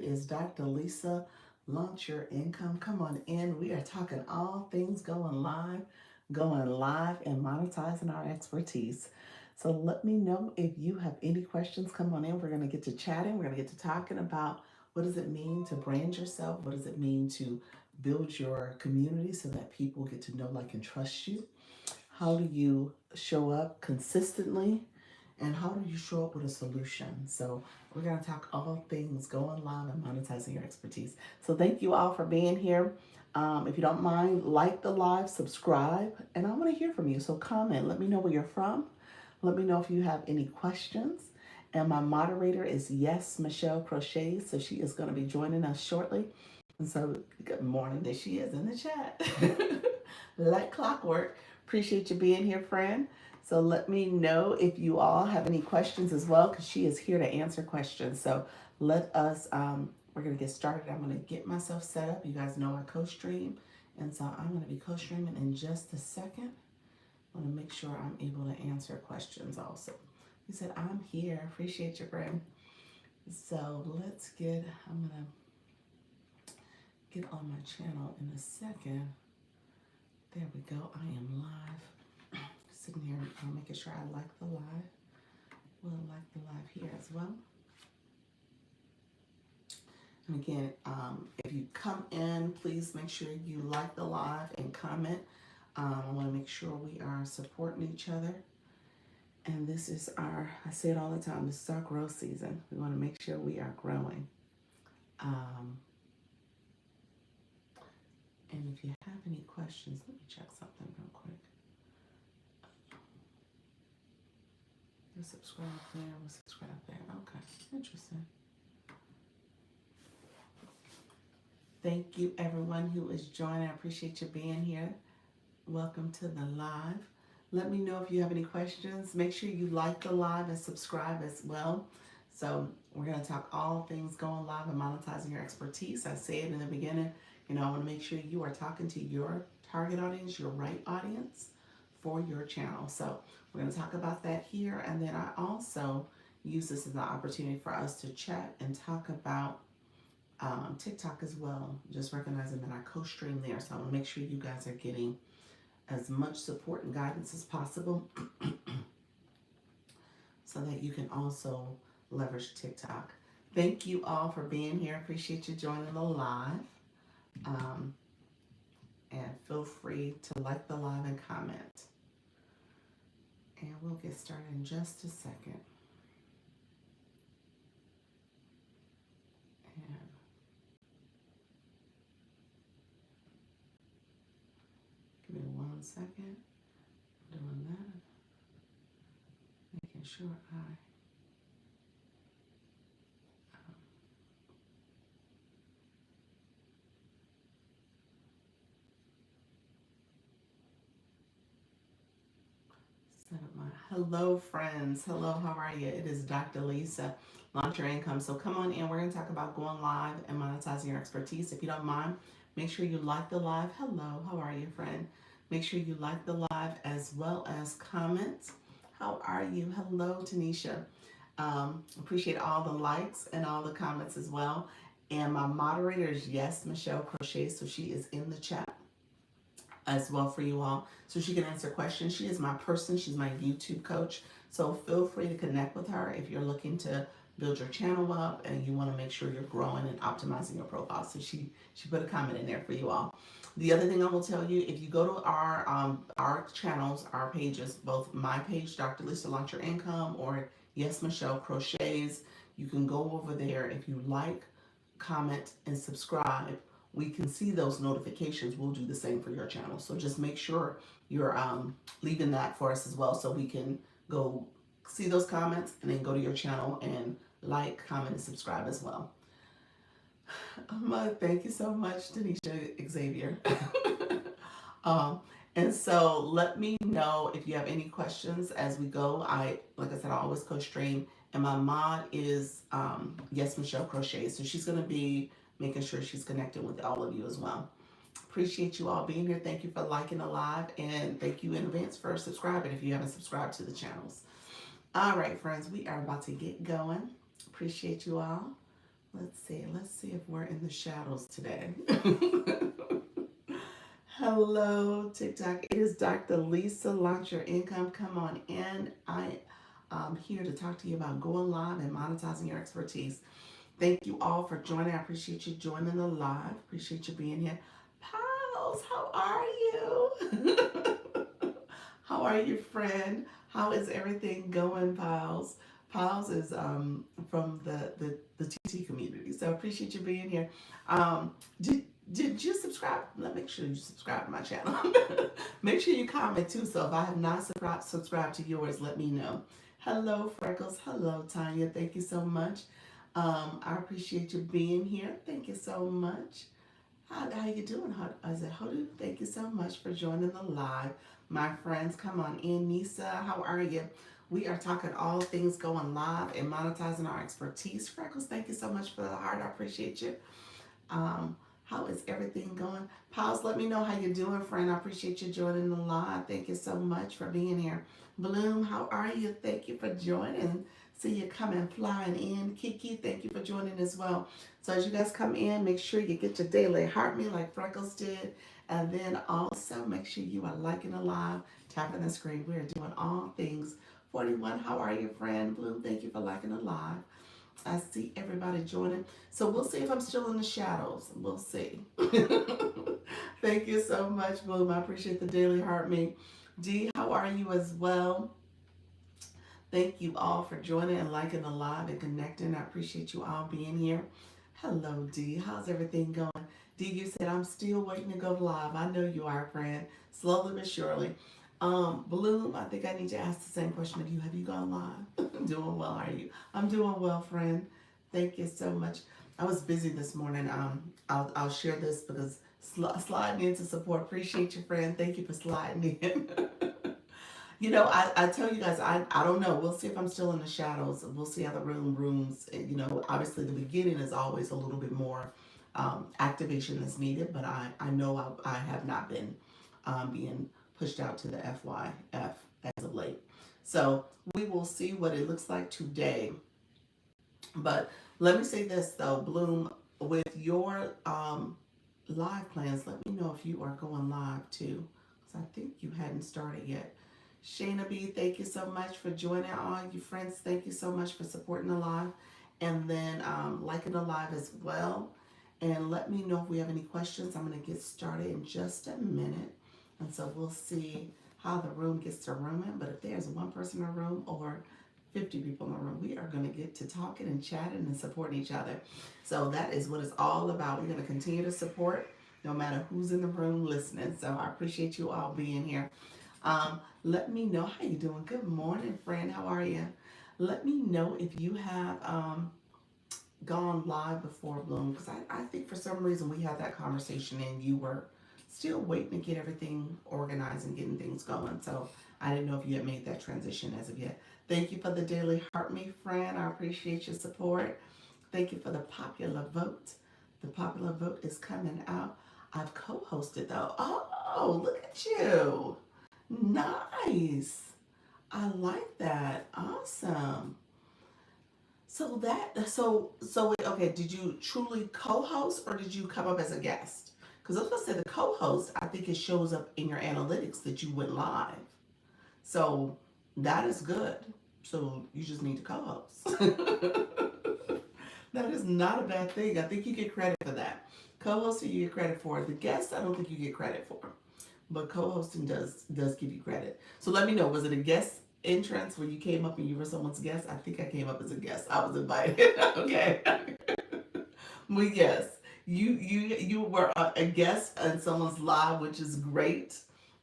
is Dr. Lisa. Launch your income. Come on in. We are talking all things going live and monetizing our expertise. So let me know if you have any questions. Come on in. We're going to get to chatting. We're going to get to talking about what does it mean to brand yourself? What does it mean to build your community so that people get to know, like, and trust you? How do you show up consistently? And how do you show up with a solution? So we're going to talk all things going live and monetizing your expertise. So thank you all for being here. If you don't mind, like the live, subscribe, and I want to hear from you. So comment. Let me know where you're from. Let me know if you have any questions. And my moderator is Yes Michelle Crochet, so she is going to be joining us shortly. And so, good morning. There she is in the chat. Like clockwork. Appreciate you being here, friend. So let me know if you all have any questions as well, because she is here to answer questions. So let us, we're going to get started. I'm going to get myself set up. You guys know I co-stream. And so I'm going to be co-streaming in just a second. I want to make sure I'm able to answer questions also. He said, I'm here. Appreciate you, friend. So let's get, I'm going to get on my channel in a second. There we go. I am live. Sitting here making sure I like the live. We'll like the live here as well. And again, if you come in, please make sure you like the live and comment. I want to make sure we are supporting each other. And this is our, I say it all the time, this is our growth season. We want to make sure we are growing. And if you have any questions, let me check something real quick. We'll subscribe there, we'll subscribe there. Okay, interesting. Thank you, everyone who is joining. I appreciate you being here. Welcome to the live. Let me know if you have any questions. Make sure you like the live and subscribe as well. So we're going to talk all things going live and monetizing your expertise. I said in the beginning, I want to make sure you are talking to your target audience, your right audience for your channel. So we're going to talk about that here. And then I also use this as an opportunity for us to chat and talk about TikTok as well. Just recognizing that I co-stream there. So I want to make sure you guys are getting as much support and guidance as possible so that you can also leverage TikTok. Thank you all for being here. Appreciate you joining the live. And feel free to like the live and comment. And we'll get started in just a second. And give me 1 second. Doing that. Making sure I set up my, hello friends. Hello, how are you? It is Dr. Lisa. Launch your income. So come on in. We're going to talk about going live and monetizing your expertise. If you don't mind, make sure you like the live. Hello, how are you, friend? Make sure you like the live as well as comment. How are you? Hello, Tanisha. Appreciate all the likes and all the comments as well. And my moderator is Yes Michelle Crochet, so she is in the chat as well for you all, so she can answer questions. She is my person. She's my YouTube coach. So feel free to connect with her if you're looking to build your channel up and you want to make sure you're growing and optimizing your profile. So she put a comment in there for you all. The other thing I will tell you, if you go to our channels, our pages, both my page, Dr. Lisa Launch Your Income, or Yes Michelle Crochets, you can go over there. If you like, comment, and subscribe, we can see those notifications. We'll do the same for your channel. So just make sure you're leaving that for us as well, so we can go see those comments and then go to your channel and like, comment, and subscribe as well. Thank you so much, Tanisha Xavier. And so let me know if you have any questions as we go. Like I said, I always co-stream, and my mod is Yes Michelle Crochet. So she's going to be making sure she's connected with all of you as well. Appreciate you all being here. Thank you for liking the live, and thank you in advance for subscribing if you haven't subscribed to the channels. All right, friends, we are about to get going. Appreciate you all. Let's see if we're in the shadows today. Hello, TikTok. It is Dr. Lisa. Launch your income. Come on in. I am here to talk to you about going live and monetizing your expertise. Thank you all for joining. I appreciate you joining the live. Appreciate you being here. Pals, how are you? How are you, friend? How is everything going, Pals? Pals is from the TT community, so I appreciate you being here. Um, did did you subscribe? Let me make sure you subscribe to my channel. Make sure you comment too. So if I have not subscribed to yours, let me know. Hello, Freckles. Hello, Tanya. Thank you so much. I appreciate you being here. Thank you so much. How you doing? I said, Hodu, thank you so much for joining the live. My friends, come on in. Nisa, how are you? We are talking all things going live and monetizing our expertise. Freckles, thank you so much for the heart. I appreciate you. Um, how is everything going? Pause, let me know how you're doing, friend. I appreciate you joining the live. Thank you so much for being here. Bloom, how are you? Thank you for joining. See you coming flying in. Kiki, thank you for joining as well. So as you guys come in, make sure you get your daily heart me like Freckles did. And then also make sure you are liking the live, tapping the screen. We are doing all things 41. How are you, friend? Bloom, thank you for liking the live. I see everybody joining. So we'll see if I'm still in the shadows. We'll see. Thank you so much, Bloom. I appreciate the daily heart me. Dee, how are you as well? Thank you all for joining and liking the live and connecting. I appreciate you all being here. Hello, Dee. How's everything going? Dee, you said I'm still waiting to go live. I know you are, friend. Slowly but surely. Bloom, I think I need to ask the same question of you. Have you gone live? Doing well, are you? I'm doing well, friend. Thank you so much. I was busy this morning. I'll share this because sliding in to support. Appreciate you, friend. Thank you for sliding in. I tell you guys, I don't know. We'll see if I'm still in the shadows. We'll see how the rooms. Obviously the beginning is always a little bit more activation that's needed, but I know I have not been being pushed out to the FYF as of late. So we will see what it looks like today. But let me say this though, Bloom, with your live plans, let me know if you are going live too, because I think you hadn't started yet. Shayna B, thank you so much for joining. All you friends, thank you so much for supporting the live and then liking the live as well. And let me know if we have any questions. I'm going to get started in just a minute. And so we'll see how the room gets to rooming. But if there's one person in the room or 50 people in the room, we are going to get to talking and chatting and supporting each other. So that is what it's all about. We're going to continue to support no matter who's in the room listening. So I appreciate you all being here. Let me know how you doing. Good morning, friend. How are you? Let me know if you have gone live before, Bloom, because I think for some reason we had that conversation and you were still waiting to get everything organized and getting things going. So I didn't know if you had made that transition as of yet. Thank you for the daily heart me, friend. I appreciate your support. Thank you for the popular vote. The popular vote is coming out. I've co-hosted though. Oh, look at you. Nice. I like that. Awesome. Okay, did you truly co-host or did you come up as a guest? Because I was gonna say the co-host, I think it shows up in your analytics that you went live. So that is good. So you just need to co-host. That is not a bad thing. I think you get credit for that. Co-hosting you get credit for. The guest, I don't think you get credit for. But co-hosting does give you credit. So let me know, was it a guest entrance where you came up and you were someone's guest? I think I came up as a guest. I was invited. Okay. Well, yes, you were a guest on someone's live, which is great.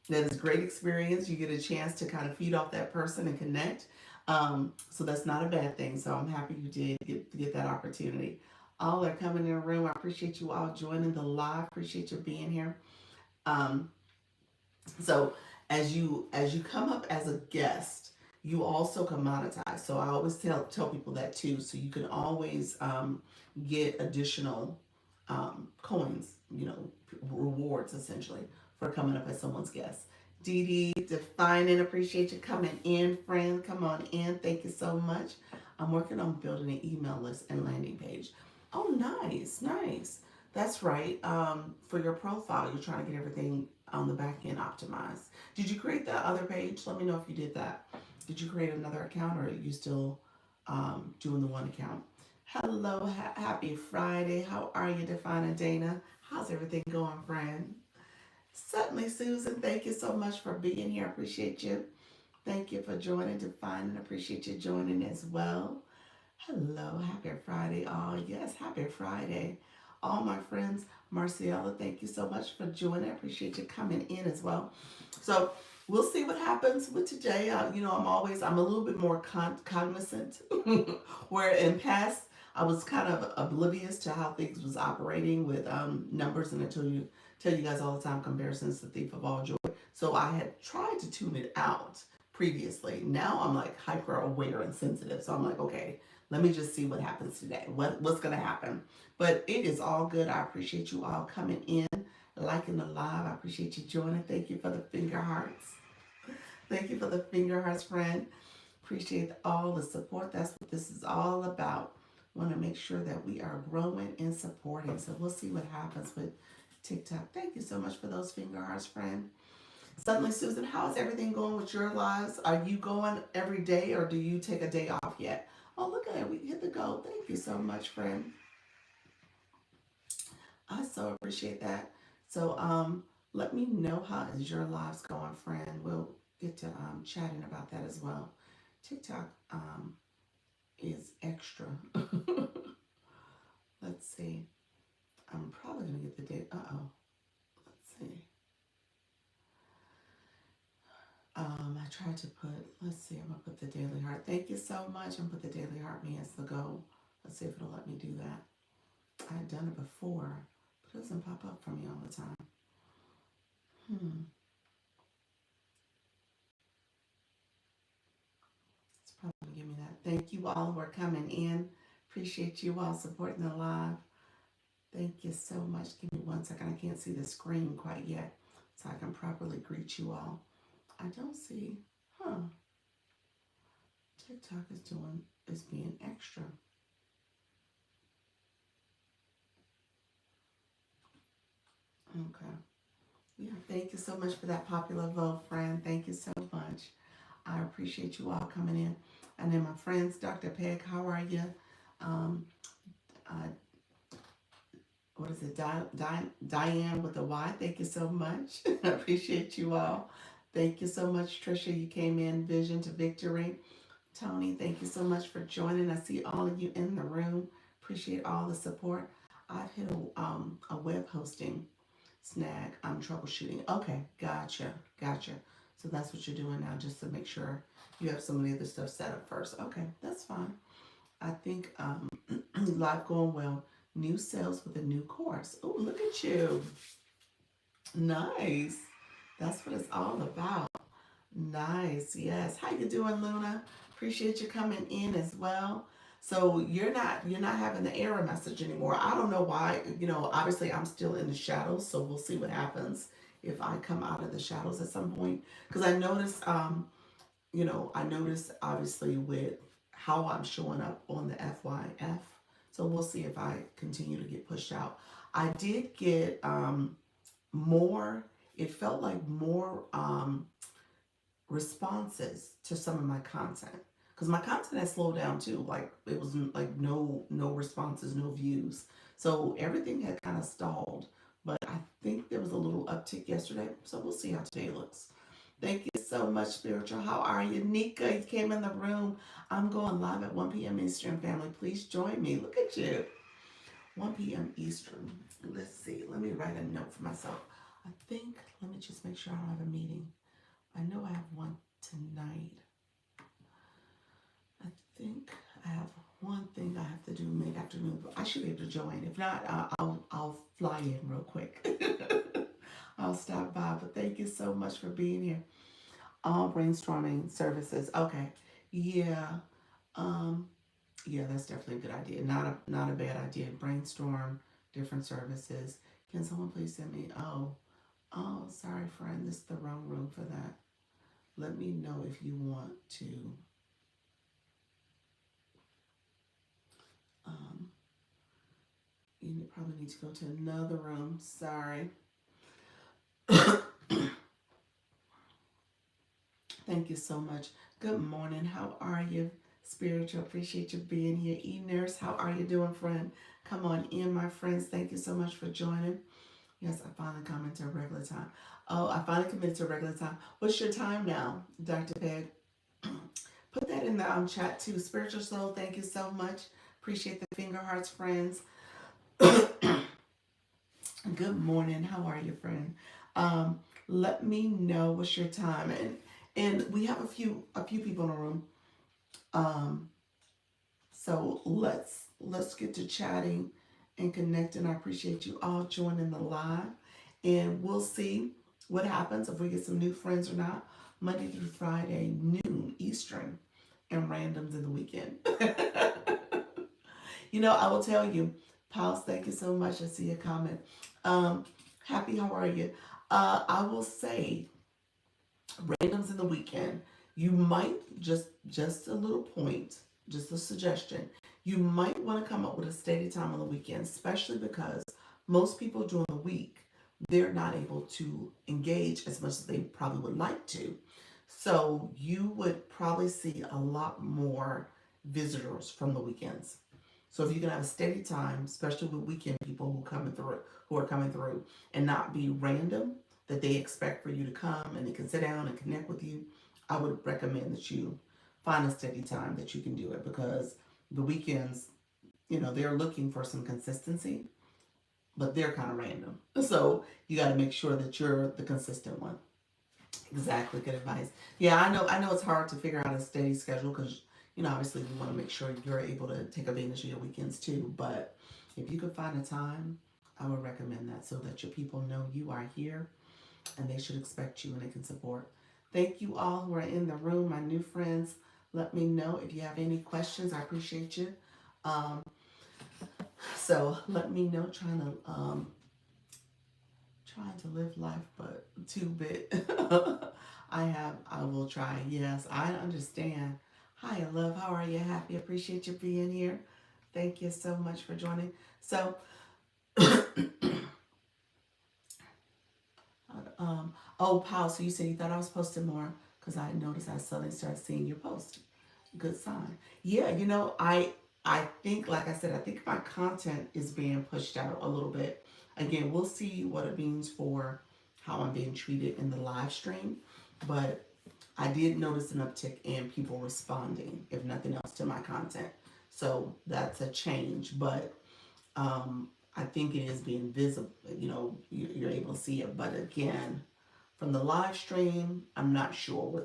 That is great experience. You get a chance to kind of feed off that person and connect. So that's not a bad thing. So I'm happy you did get that opportunity. All are coming in the room. I appreciate you all joining the live. Appreciate you being here. Um, so as you come up as a guest, you also can monetize. So I always tell people that too. So you can always get additional coins, rewards essentially for coming up as someone's guest. Dee Dee, define and appreciate you coming in, friend. Come on in. Thank you so much. I'm working on building an email list and landing page. Oh, nice, nice. That's right. For your profile, you're trying to get everything on the back end optimized. Did you create that other page? Let me know if you did that. Did you create another account, or are you still doing the one account? Hello, happy Friday. How are you, Defina Dana? How's everything going, friend? Certainly, Susan. Thank you so much for being here. I appreciate you. Thank you for joining, Define, and appreciate you joining as well. Hello, happy Friday, all. Yes, happy Friday. All my friends, Marciella, thank you so much for joining. I appreciate you coming in as well. So we'll see what happens with today. I'm a little bit more cognizant, where in past I was kind of oblivious to how things was operating with numbers, and tell you guys all the time, comparisons the thief of all joy. So I had tried to tune it out previously. Now I'm like hyper aware and sensitive. So I'm like, okay, let me just see what happens today. What's gonna happen? But it is all good. I appreciate you all coming in, liking the live. I appreciate you joining. Thank you for the finger hearts. Thank you for the finger hearts, friend. Appreciate all the support. That's what this is all about. Want to make sure that we are growing and supporting. So we'll see what happens with TikTok. Thank you so much for those finger hearts, friend. Suddenly, Susan, how is everything going with your lives? Are you going every day, or do you take a day off yet? Oh, look at that. We hit the goal. Thank you so much, friend. I so appreciate that. So, let me know how is your lives going, friend. We'll get to chatting about that as well. TikTok is extra. Let's see. I'm probably gonna get the date. Let's see. I tried to put. Let's see. I'm gonna put the daily heart. Thank you so much. I'm gonna put the daily heart me as the goal. Let's see if it'll let me do that. I've done it before, but it doesn't pop up for me all the time. Hmm. It's probably gonna give me that. Thank you all who are coming in. Appreciate you all supporting the live. Thank you so much. Give me 1 second. I can't see the screen quite yet, so I can properly greet you all. I don't see. Huh. TikTok is being extra. Okay. Yeah. Thank you so much for that popular vote, friend. Thank you so much. I appreciate you all coming in. And then my friends, Dr. Peg, how are you? Um, uh, what is it, Diane with a Y? Thank you so much. I appreciate you all. Thank you so much, Trisha. You came in, Vision to Victory. Tony, thank you so much for joining. I see all of you in the room. Appreciate all the support. I've hit a web hosting snag. I'm troubleshooting. Okay, gotcha. So that's what you're doing now, just to make sure you have some of the other stuff set up first. Okay, that's fine. I think life going well. New sales with a new course. Oh, look at you. Nice. That's what it's all about. Nice. Yes. How you doing, Luna? Appreciate you coming in as well. So you're not having the error message anymore. I don't know why. Obviously I'm still in the shadows, so we'll see what happens if I come out of the shadows at some point. Because I noticed obviously with how I'm showing up on the FYF. So we'll see if I continue to get pushed out. I did get more. It felt like more responses to some of my content, because my content has slowed down too. Like it was like no responses, no views, so everything had kind of stalled. But I think there was a little uptick yesterday, so we'll see how today looks. Thank you so much, Spiritual. How are you? Nika, you came in the room. I'm going live at 1 p.m. Eastern, family. Please join me. Look at you. 1 p.m. Eastern. Let's see. Let me write a note for myself. Let me just make sure I don't have a meeting. I know I have one tonight. I think I have one thing I have to do mid-afternoon, but I should be able to join. If not, I'll fly in real quick. I'll stop by. But thank you so much for being here. All brainstorming services. Okay. Yeah. Um, yeah, that's definitely a good idea. Not a bad idea. Brainstorm different services. Can someone please send me? Oh, sorry, friend. This is the wrong room for that. Let me know if you want to. Um, You probably need to go to another room. Sorry. Thank you so much. Good morning. How are you? Spiritual, appreciate you being here. E-Nurse, how are you doing, friend? Come on in, my friends. Thank you so much for joining. Yes, I finally committed to a regular time. Oh, I finally committed to a regular time. What's your time now, Dr. Peg? Put that in the chat too. Spiritual Soul, thank you so much. Appreciate the finger hearts, friends. Good morning. How are you, friend? Let me know what's your time. And we have a few people in the room. Um, so let's get to chatting and connecting. I appreciate you all joining the live. And we'll see what happens if we get some new friends or not. Monday through Friday, noon Eastern, and randoms in the weekend. I will tell you, Pals, thank you so much. I see a comment. Um, Happy, how are you? I will say randoms in the weekend. You might just a little point, just a suggestion. You might want to come up with a steady time on the weekend, especially because most people during the week they're not able to engage as much as they probably would like to. So you would probably see a lot more visitors from the weekends. So if you can have a steady time, especially with weekend people who are coming through, and not be random, that they expect for you to come and they can sit down and connect with you, I would recommend that you find a steady time that you can do it, because the weekends, they're looking for some consistency, but they're kind of random. So you got to make sure that you're the consistent one. Exactly, good advice. Yeah, I know it's hard to figure out a steady schedule because obviously we want to make sure you're able to take advantage of your weekends too. But if you could find a time, I would recommend that so that your people know you are here and they should expect you and they can support. Thank you all who are in the room, my new friends. Let me know if you have any questions. I appreciate you. Um, so let me know. Trying to live life, but too bit. I will try. Yes, I understand. Hi, love. How are you? Happy. Appreciate you being here. Thank you so much for joining. So, oh, Paul, so you said you thought I was posting more because I noticed I suddenly started seeing your post. Good sign. Yeah, I think, like I said, I think my content is being pushed out a little bit. Again, we'll see what it means for how I'm being treated in the live stream, but I did notice an uptick in people responding, if nothing else, to my content. So that's a change, but I think it is being visible. You're able to see it, but again, from the live stream, I'm not sure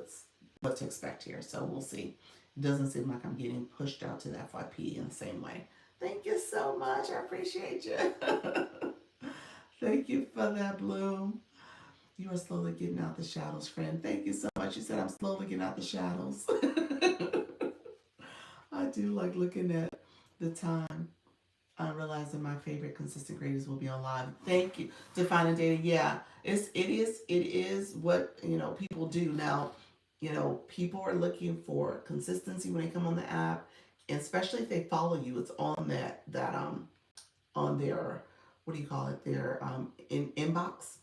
what to expect here. So we'll see. It doesn't seem like I'm getting pushed out to the FYP in the same way. Thank you so much. I appreciate you. Thank you for that, Bloom. You are slowly getting out the shadows, friend. Thank you so much. You said I'm slowly getting out the shadows. I do like looking at the time. I'm realizing my favorite consistent creators will be on live. Thank you. Defining data. Yeah, it is what people do now. People are looking for consistency when they come on the app, and especially if they follow you. It's on that on their, what do you call it, their in inbox.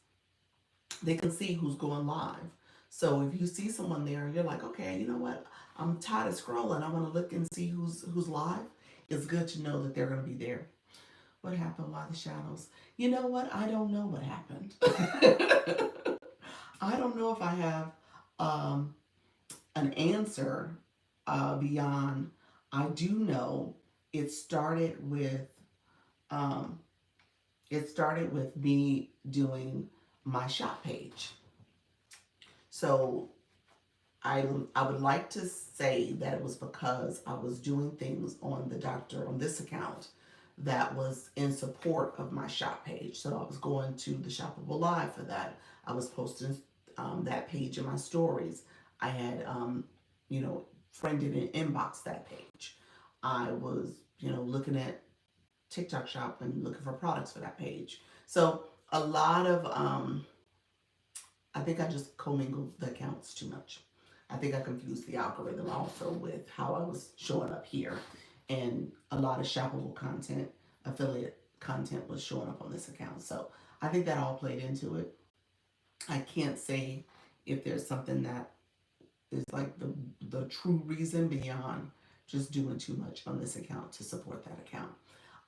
They can see who's going live. So if you see someone there, you're like, okay, you know what? I'm tired of scrolling. I want to look and see who's live. It's good to know that they're going to be there. What happened? Why the shadows? You know what? I don't know what happened. I don't know if I have um, an answer beyond. I do know it started with um, me doing my shop page. So I would like to say that it was because I was doing things on this account that was in support of my shop page. So I was going to the Shoppable Live for that. I was posting that page in my stories. I had friended and inboxed that page. I was looking at TikTok Shop and looking for products for that page. So a lot of I think I just commingled the accounts too much. I think I confused the algorithm also with how I was showing up here, and a lot of shoppable content, affiliate content was showing up on this account. So I think that all played into it. I can't say if there's something that is like the true reason beyond just doing too much on this account to support that account.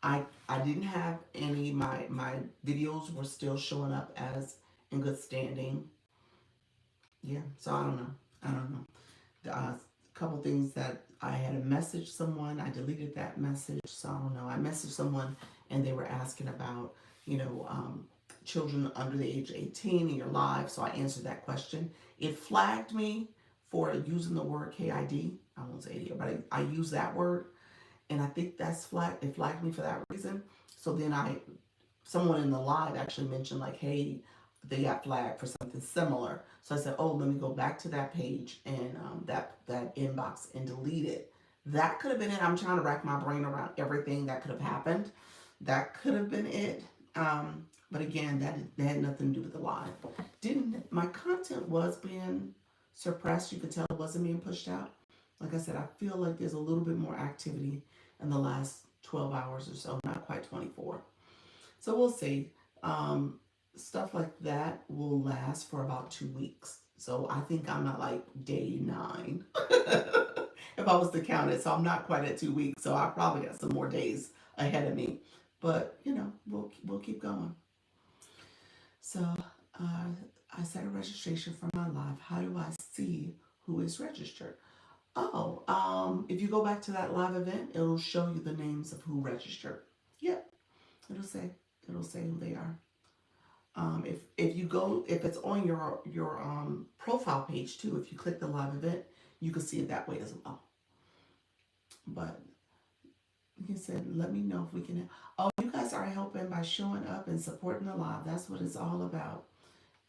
I didn't have any, my videos were still showing up as in good standing. Yeah, so I don't know. I don't know. A couple things that I had to message someone. I deleted that message, so I don't know. I messaged someone and they were asking about, you know, children under the age of 18 in your live. So I answered that question. It flagged me for using the word KID. I won't say idiot, but I use that word, and I think that's flagged. It flagged me for that reason. So then someone in the live actually mentioned like, hey, they got flagged for something similar. So I said, oh, let me go back to that page and that inbox and delete it. That could have been it. I'm trying to rack my brain around everything that could have happened. That could have been it. But again, that had nothing to do with the live. Didn't My content was being suppressed? You could tell it wasn't being pushed out. Like I said, I feel like there's a little bit more activity in the last 12 hours or so, not quite 24. So we'll see. Stuff like that will last for about 2 weeks. So I think I'm at like day 9 if I was to count it. So I'm not quite at 2 weeks. So I probably got some more days ahead of me. But you know, we'll keep going. So I set a registration for my live. How do I see who is registered? Oh, if you go back to that live event, it'll show you the names of who registered. Yep, it'll say who they are. If you go, if it's on your profile page too, if you click the live event, you can see it that way as well. But like I said, let me know if we can. Oh, you guys are helping by showing up and supporting the live. That's what it's all about.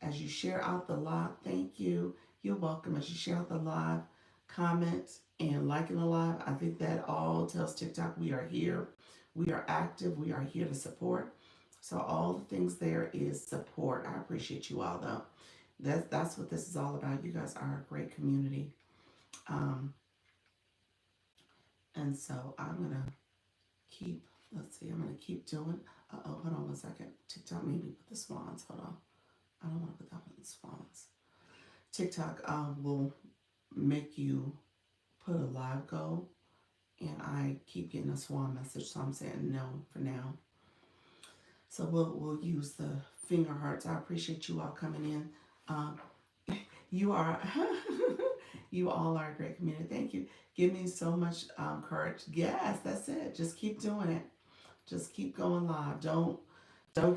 As you share out the live, thank you. You're welcome. As you share out the live, comment and liking the live, I think that all tells TikTok we are here. We are active. We are here to support. So all the things there is support. I appreciate you all though. That's what this is all about. You guys are a great community. Um, and so I'm gonna keep. Let's see. I'm gonna keep doing. Oh, hold on one second. TikTok made me put the swans. Hold on. I don't want to put that one in the swans. TikTok will make you put a live goal, and I keep getting a swan message, so I'm saying no for now. So we'll use the finger hearts. I appreciate you all coming in. Um, you are you all are a great community. Thank you. Give me so much courage. Yes, that's it. Just keep doing it. Just keep going live. Don't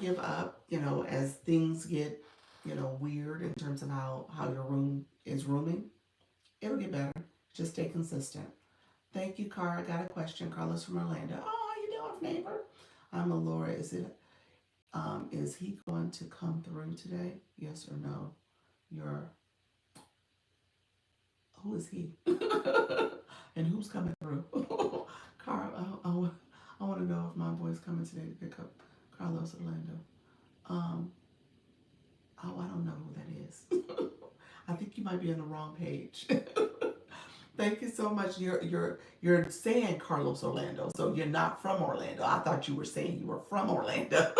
give up. You know, as things get weird in terms of how your room is rooming, it'll get better. Just stay consistent. Thank you, Cara. I got a question. Carlos from Orlando. Oh, how you doing, neighbor? I'm Laura. Is he going to come through today? Yes or no? Who is he? And who's coming through? Cara, I want to know if my boy's coming today to pick up Carlos Orlando. Um, oh, I don't know who that is. I think you might be on the wrong page. Thank you so much. You're saying Carlos Orlando, so you're not from Orlando. I thought you were saying you were from Orlando.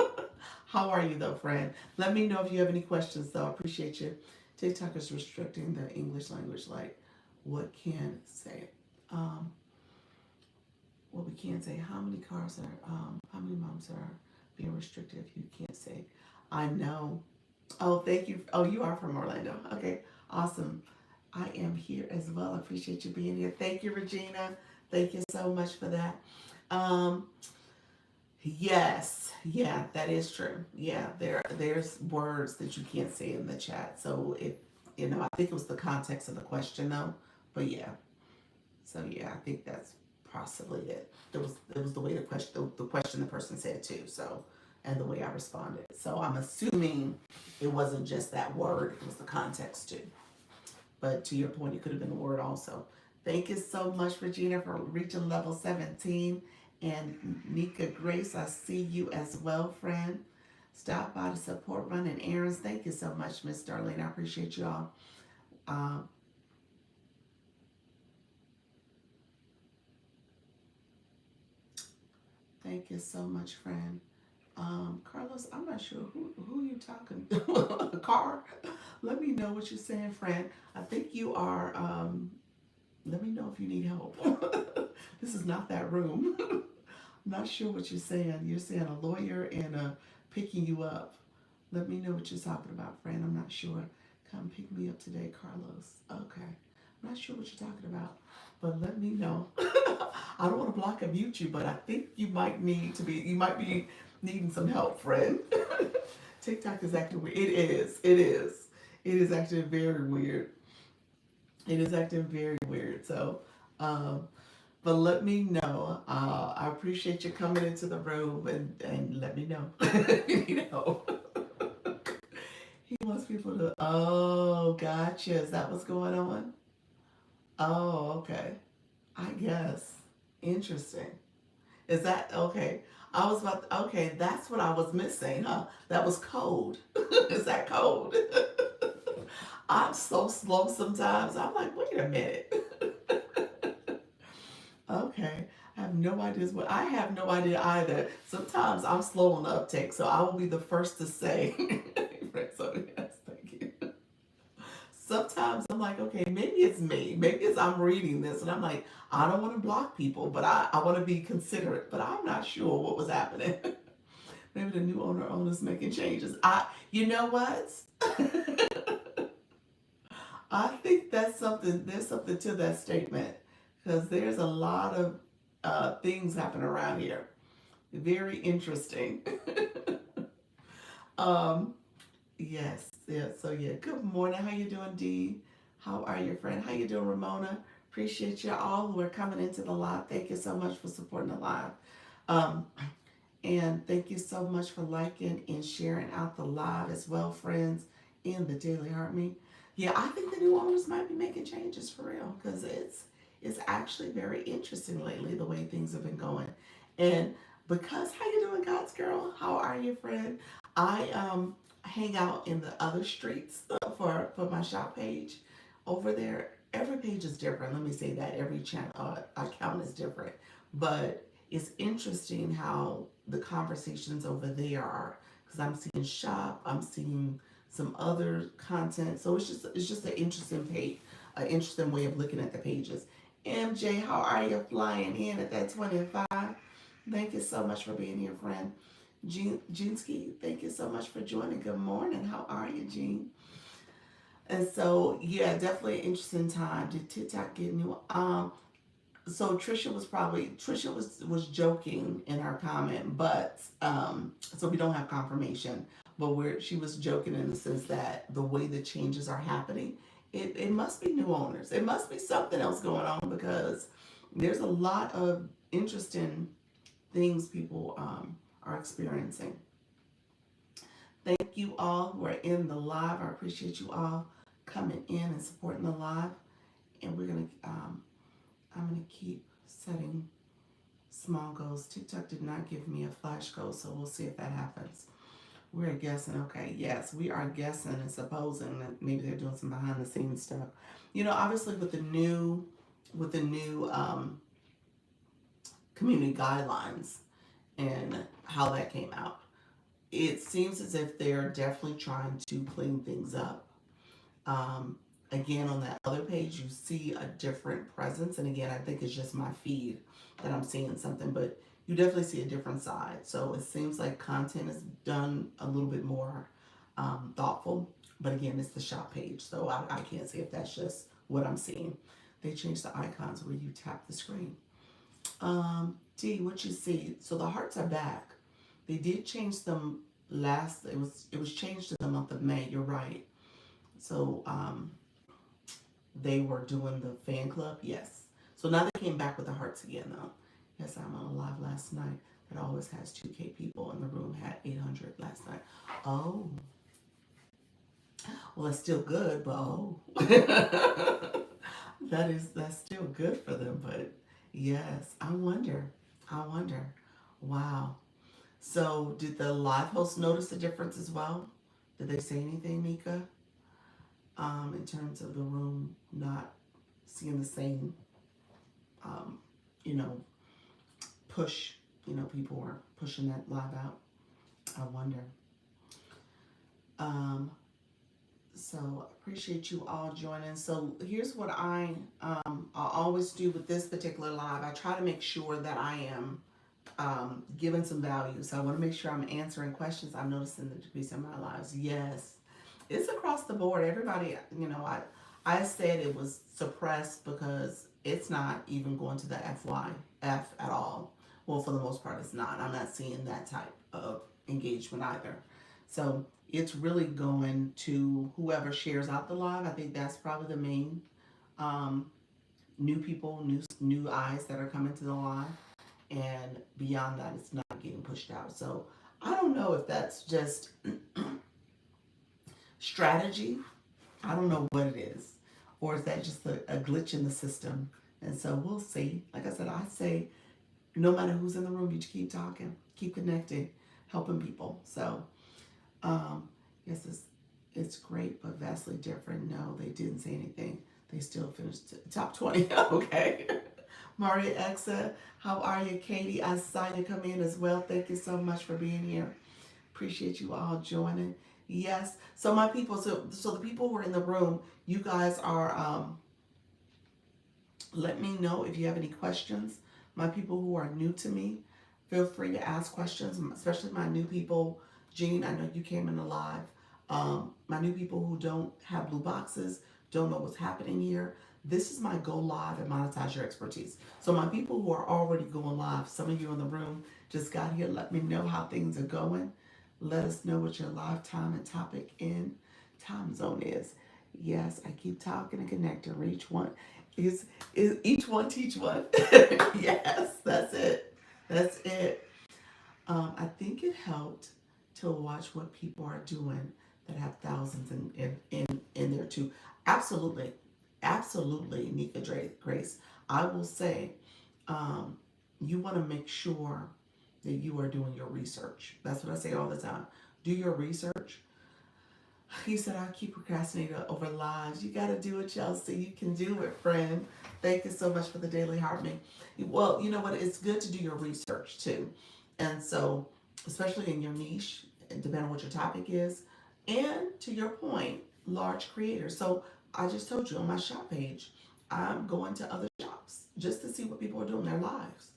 How are you though, friend? Let me know if you have any questions though. I appreciate you. TikTok is restricting the English language. Like, what can say? Um, what we can say? How many cars are? How many moms are being restricted? If you can't say, I know. Oh, thank you. Oh, you are from Orlando. Okay, awesome. I am here as well. I appreciate you being here. Thank you, Regina. Thank you so much for that. Um, yes, yeah, that is true. Yeah, there's words that you can't say in the chat. So I think it was the context of the question though. But yeah, so yeah, I think that's possibly it. It was the way the question the person said too. So and the way I responded. So I'm assuming it wasn't just that word; it was the context too. But to your point, it could have been a word also. Thank you so much, Regina, for reaching level 17. And Nika Grace, I see you as well, friend. Stop by to support running errands. Thank you so much, Miss Darlene. I appreciate you all. Um, Thank you so much, friend. Carlos, I'm not sure who you're talking to. Car, let me know what you're saying, friend. I think you are, let me know if you need help. This is not that room. I'm not sure what you're saying. You're saying a lawyer and picking you up. Let me know what you're talking about, friend. I'm not sure. Come pick me up today, Carlos. Okay. I'm not sure what you're talking about, but let me know. I don't want to block and mute you, but I think you might be needing some help, friend. TikTok is acting weird. It is. It is. It is acting very weird. It is acting very weird. So, um, but let me know. I appreciate you coming into the room and let me know if you need help. He wants people to. Oh, gotcha. Is that what's going on? Oh, okay. I guess. Interesting. Is that okay? I was about to, okay, that's what I was missing, huh? That was code. Is that code? I'm so slow sometimes. I'm like, wait a minute. Okay. I have no idea either. Sometimes I'm slow on the uptake, so I will be the first to say. So yes, thank you. Sometimes I'm like, okay, maybe it's me. Maybe it's I'm reading this and I'm like, I don't want to block people, but I want to be considerate, but I'm not sure what was happening. Maybe the new owner's making changes. You know what? I think that's something, there's something to that statement because there's a lot of things happen around here. Very interesting. um, Yes, yeah. So yeah. Good morning. How you doing, Dee? How are you, friend? How you doing, Ramona? Appreciate you all who are coming into the live. Thank you so much for supporting the live. Um, and thank you so much for liking and sharing out the live as well, friends, in the Daily Heart Me. Yeah, I think the new owners might be making changes for real because it's actually very interesting lately the way things have been going. And because how you doing, God's girl? How are you, friend? I hang out in the other streets for my shop page over there. Every page is different. Let me say that every channel account is different, but it's interesting how the conversations over there are because I'm seeing shop, I'm seeing some other content. So it's just an interesting page, an interesting way of looking at the pages. MJ, how are you flying in at that 25? Thank you so much for being here, friend. Jeanski, thank you so much for joining. Good morning. How are you, Jean? And so, yeah, definitely an interesting time. Did TikTok get new? So Trisha was joking in her comment, but so we don't have confirmation, but where she was joking in the sense that the way the changes are happening, it must be new owners. It must be something else going on because there's a lot of interesting things people are experiencing. Thank you all who are in the live. I appreciate you all coming in and supporting the live. And I'm gonna keep setting small goals. TikTok did not give me a flash goal, so we'll see if that happens. We're guessing. Okay, yes, we are guessing and supposing that maybe they're doing some behind the scenes stuff. Obviously with the new community guidelines and how that came out, it seems as if they're definitely trying to clean things up. Um, Again, on that other page, you see a different presence. And again, I think it's just my feed that I'm seeing something, but you definitely see a different side. So it seems like content is done a little bit more thoughtful. But again, it's the shop page. So I can't say if that's just what I'm seeing. They changed the icons where you tap the screen. D, what you see? So the hearts are back. They did change them it was changed to the month of May. You're right. So they were doing the fan club, yes. So now they came back with the hearts again, though. Yes, I'm on a live last night that always has 2K people, and the room had 800 last night. Oh, well, that's still good, but oh, that's still good for them. But yes, I wonder. Wow. So did the live host notice the difference as well? Did they say anything, Mika? In terms of the room not seeing the same, um, you know, push, people were pushing that live out. I wonder. Um, so appreciate you all joining. So here's what I always do with this particular live. I try to make sure that I am giving some value. So I want to make sure I'm answering questions. I'm noticing the decrease in my lives. Yes, it's across the board. Everybody, I said it was suppressed because it's not even going to the FYF at all. Well, for the most part, it's not. I'm not seeing that type of engagement either. So it's really going to whoever shares out the live. I think that's probably the main um, new people, new eyes that are coming to the live, and beyond that, it's not getting pushed out. So I don't know if that's just strategy. I don't know what it is, or is that just a glitch in the system? And so we'll see. Like I said, I say no matter who's in the room, you keep talking, keep connecting, helping people. So yes, it's great, but vastly different. No, they didn't say anything. They still finished top 20. Okay. Maria Exa, how are you? Katie, I saw you come in as well. Thank you so much for being here. Appreciate you all joining. Yes. So my people, so the people who are in the room, you guys are let me know if you have any questions. My people who are new to me, feel free to ask questions, especially my new people. Jean, I know you came in alive. My new people who don't have blue boxes, don't know what's happening here. This is my go live and monetize your expertise. So my people who are already going live, some of you in the room just got here. Let me know how things are going. Let us know what your live time and topic in time zone is. Yes, I keep talking and connecting. Each one is each one teach one. Yes, that's it. That's it. I think it helped to watch what people are doing that have thousands in there too. Absolutely, absolutely, Nika Grace. I will say, um, you want to make sure that you are doing your research. That's what I say all the time. Do your research. He said, I keep procrastinating over lives. You got to do it, Chelsea. You can do it, friend. Thank you so much for the daily hardening. Well, you know what? It's good to do your research too. And so, especially in your niche, depending on what your topic is, and to your point, large creators. So, I just told you on my shop page, I'm going to other shops just to see what people are doing in their lives.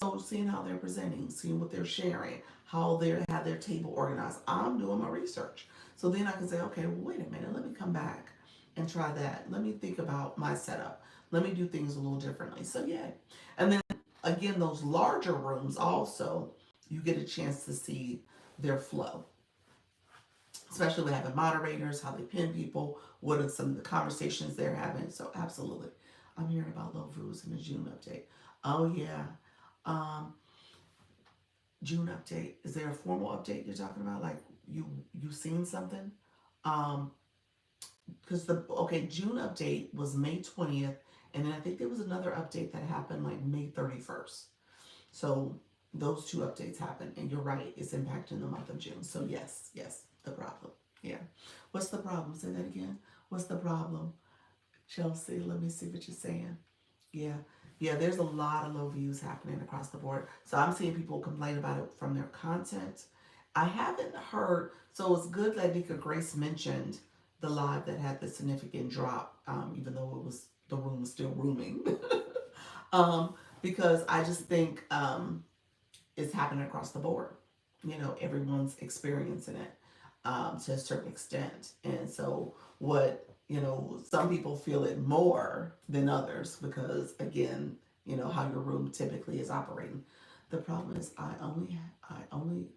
So, seeing how they're presenting, seeing what they're sharing, how they have their table organized. I'm doing my research. So then I can say, okay, well, wait a minute, let me come back and try that. Let me think about my setup. Let me do things a little differently. So yeah. And then again, those larger rooms also, you get a chance to see their flow, especially with having moderators, how they pin people, what are some of the conversations they're having. So absolutely. I'm hearing about low views in the June update. Oh yeah. Um, June update. Is there a formal update you're talking about? Like you seen something? Um, because the okay June update was May 20th, and then I think there was another update that happened like May 31st. So those two updates happened, and you're right, it's impacting the month of June. So yes, the problem. Yeah. What's the problem? Say that again. What's the problem? Chelsea, let me see what you're saying. Yeah. Yeah, there's a lot of low views happening across the board. So I'm seeing people complain about it from their content. I haven't heard, so it's good that Nika Grace mentioned the live that had the significant drop, even though it was the room was still rooming. Because I just think it's happening across the board. Everyone's experiencing it to a certain extent. And so, some people feel it more than others because, again, how your room typically is operating. The problem is, I only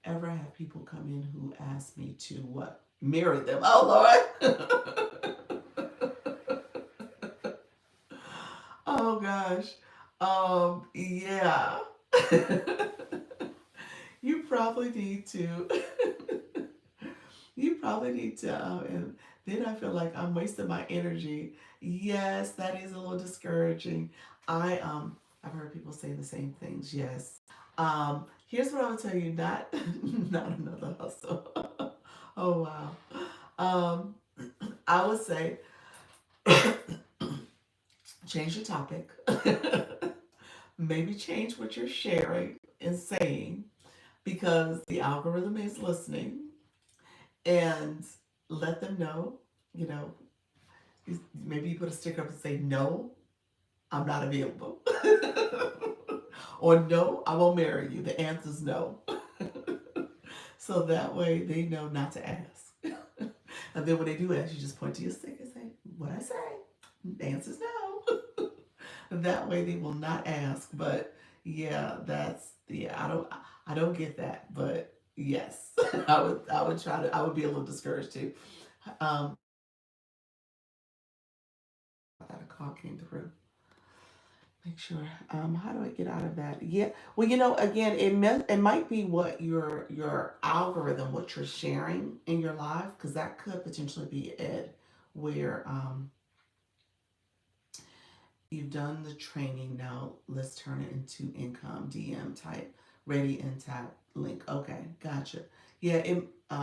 ever have people come in who ask me to what? Marry them. Oh, Lord. Oh, gosh. Yeah. You probably need to. You probably need to. And then I feel like I'm wasting my energy. Yes, that is a little discouraging. I've heard people say the same things. Yes. Here's what I would tell you. Not not another hustle. Oh wow. Um, I would say change your topic. Maybe change what you're sharing and saying. because the algorithm is listening, and let them know, you know, maybe you put a sticker up and say, no, I'm not available. Or no, I won't marry you. The answer's no. So that way they know not to ask. And then when they do ask, you just point to your stick and say, what I say? The answer's no. That way they will not ask. But yeah, I don't get that. But yes, I would try to I would be a little discouraged too. Um that a call came through. Make sure. How do I get out of that? Yeah. Well, again, it might be what your algorithm, what you're sharing in your live, because that could potentially be it, where you've done the training. Now let's turn it into income. DM type ready and tap link. Okay, gotcha. Yeah.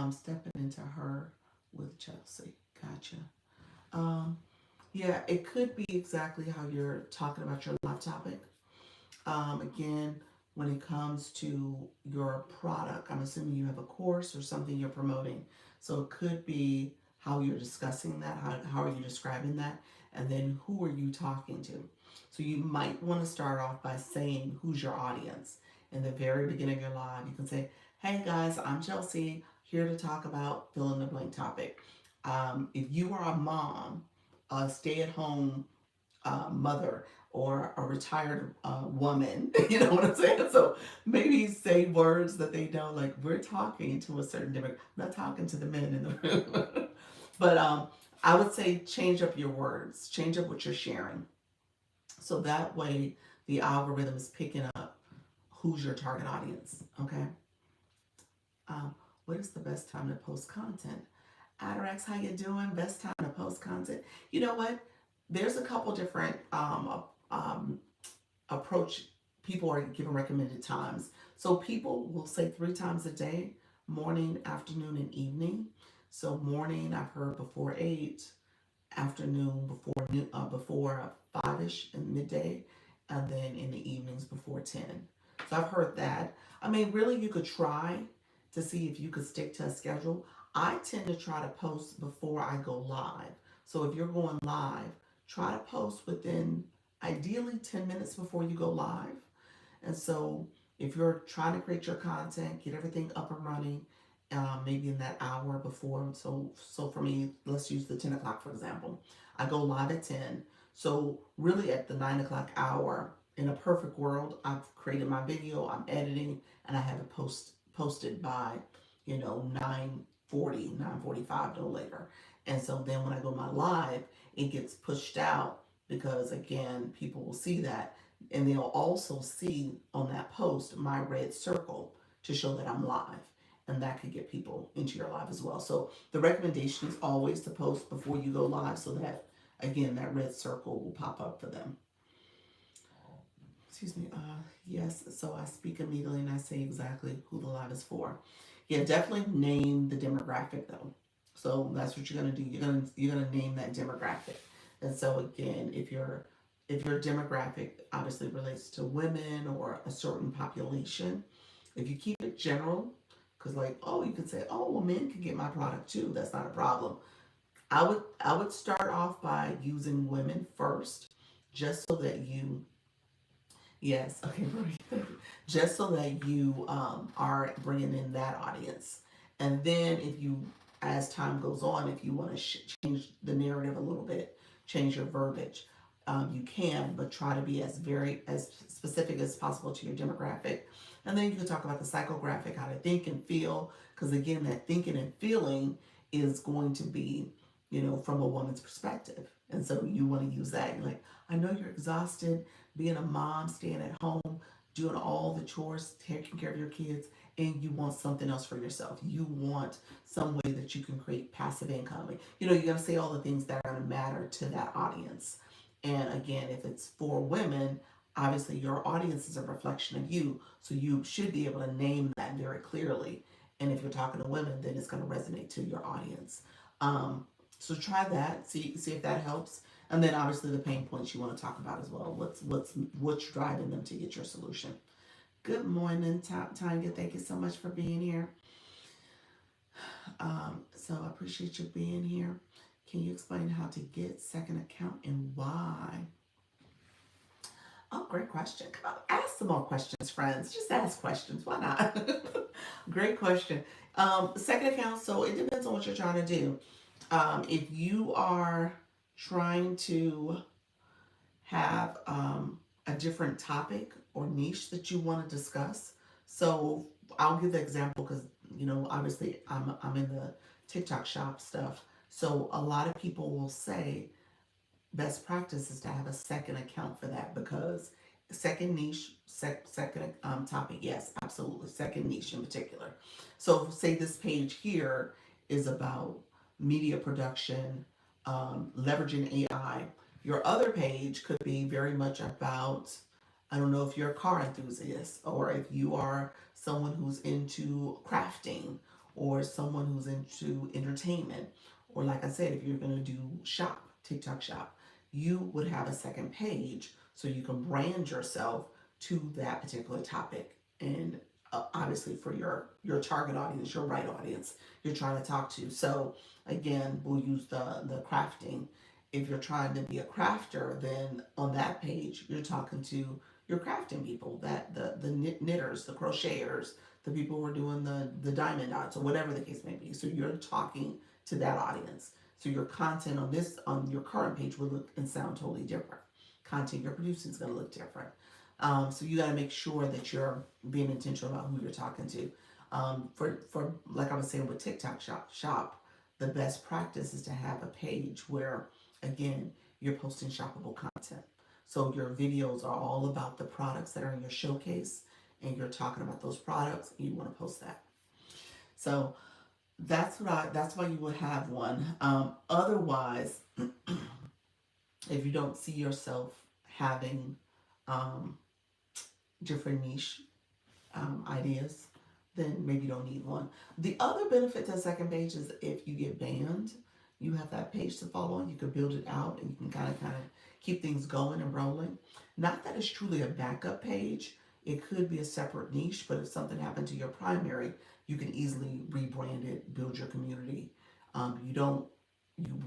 Stepping into her with Chelsea. Gotcha. Um, yeah, it could be exactly how you're talking about your live topic. Again, when it comes to your product, I'm assuming you have a course or something you're promoting. So it could be how you're discussing that, how are you describing that, and then who are you talking to. So you might want to start off by saying who's your audience. In the very beginning of your live, you can say, hey guys, I'm Chelsea, here to talk about fill in the blank topic. If you are a mom, a stay at home mother or a retired woman. You know what I'm saying? So maybe say words that they know, like we're talking to a certain demographic. I'm not talking to the men in the room. But I would say change up your words, change up what you're sharing. So that way the algorithm is picking up who's your target audience. Okay. What is the best time to post content? Adarax, how you doing? Best time to post content. You know what? There's a couple different approach. People are given recommended times. So people will say 3 times a day: morning, afternoon, and evening. So morning, I've heard before 8, afternoon before 5ish in midday, and then in the evenings before 10. So I've heard that. I mean, really, you could try to see if you could stick to a schedule. I tend to try to post before I go live. So if you're going live, try to post within ideally 10 minutes before you go live. And so if you're trying to create your content, get everything up and running, maybe in that hour before. So for me, let's use the 10 o'clock, for example. I go live at 10. So really at the 9 o'clock hour, in a perfect world, I've created my video, I'm editing, and I have it posted by, 9:40, 9:45, no later. And so then when I go my live, it gets pushed out because again, people will see that, and they'll also see on that post my red circle to show that I'm live. And that could get people into your live as well. So the recommendation is always to post before you go live so that, again, that red circle will pop up for them. Excuse me. Yes, so I speak immediately and I say exactly who the live is for. Yeah, definitely name the demographic though. So that's what you're gonna do. You're gonna name that demographic. And so again, if your demographic obviously relates to women or a certain population, if you keep it general, because like, oh, you could say, oh, well, men can get my product too. That's not a problem. I would start off by using women first, just so that you yes, okay, right. Just so that you are bringing in that audience. And then if you, as time goes on, if you want to change the narrative a little bit, change your verbiage, you can, but try to be as specific as possible to your demographic. And then you can talk about the psychographic, how to think and feel, because again, that thinking and feeling is going to be, from a woman's perspective. And so you want to use that. You're like, I know you're exhausted being a mom, staying at home, doing all the chores, taking care of your kids, and you want something else for yourself. You want some way that you can create passive income. You got to say all the things that are going to matter to that audience. And again, if it's for women, obviously your audience is a reflection of you. So you should be able to name that very clearly. And if you're talking to women, then it's going to resonate to your audience. Um, so try that. See if that helps. And then obviously the pain points you want to talk about as well. What's driving them to get your solution. Good morning, Tanya. Thank you so much for being here. So I appreciate you being here. Can you explain how to get second account and why? Oh, great question. Come on, ask some more questions, friends. Just ask questions. Why not? Great question. Second account. So it depends on what you're trying to do. If you are trying to have a different topic or niche that you want to discuss. So I'll give the example because obviously I'm in the TikTok shop stuff. So a lot of people will say best practice is to have a second account for that because second niche, second topic, yes, absolutely, second niche in particular. So say this page here is about media production, leveraging AI. Your other page could be very much about, I don't know if you're a car enthusiast or if you are someone who's into crafting or someone who's into entertainment, or like I said, if you're going to do shop, TikTok shop, you would have a second page so you can brand yourself to that particular topic. And obviously for your target audience, your right audience you're trying to talk to. So again, we'll use the crafting. If you're trying to be a crafter, then on that page you're talking to your crafting people, that the knitters, the crocheters, the people who are doing the diamond dots or whatever the case may be. So you're talking to that audience. So your content on your current page will look and sound totally different. Content you're producing is going to look different. So you got to make sure that you're being intentional about who you're talking to. For like I was saying with TikTok shop, the best practice is to have a page where again you're posting shoppable content. So your videos are all about the products that are in your showcase, and you're talking about those products. And you want to post that. So that's why you would have one. Otherwise, if you don't see yourself having um, different niche ideas, then maybe you don't need one. The other benefit to a second page is if you get banned, you have that page to follow and you can build it out and you can kind of keep things going and rolling. Not that it's truly a backup page. It could be a separate niche, but if something happened to your primary, you can easily rebrand it, build your community. You don't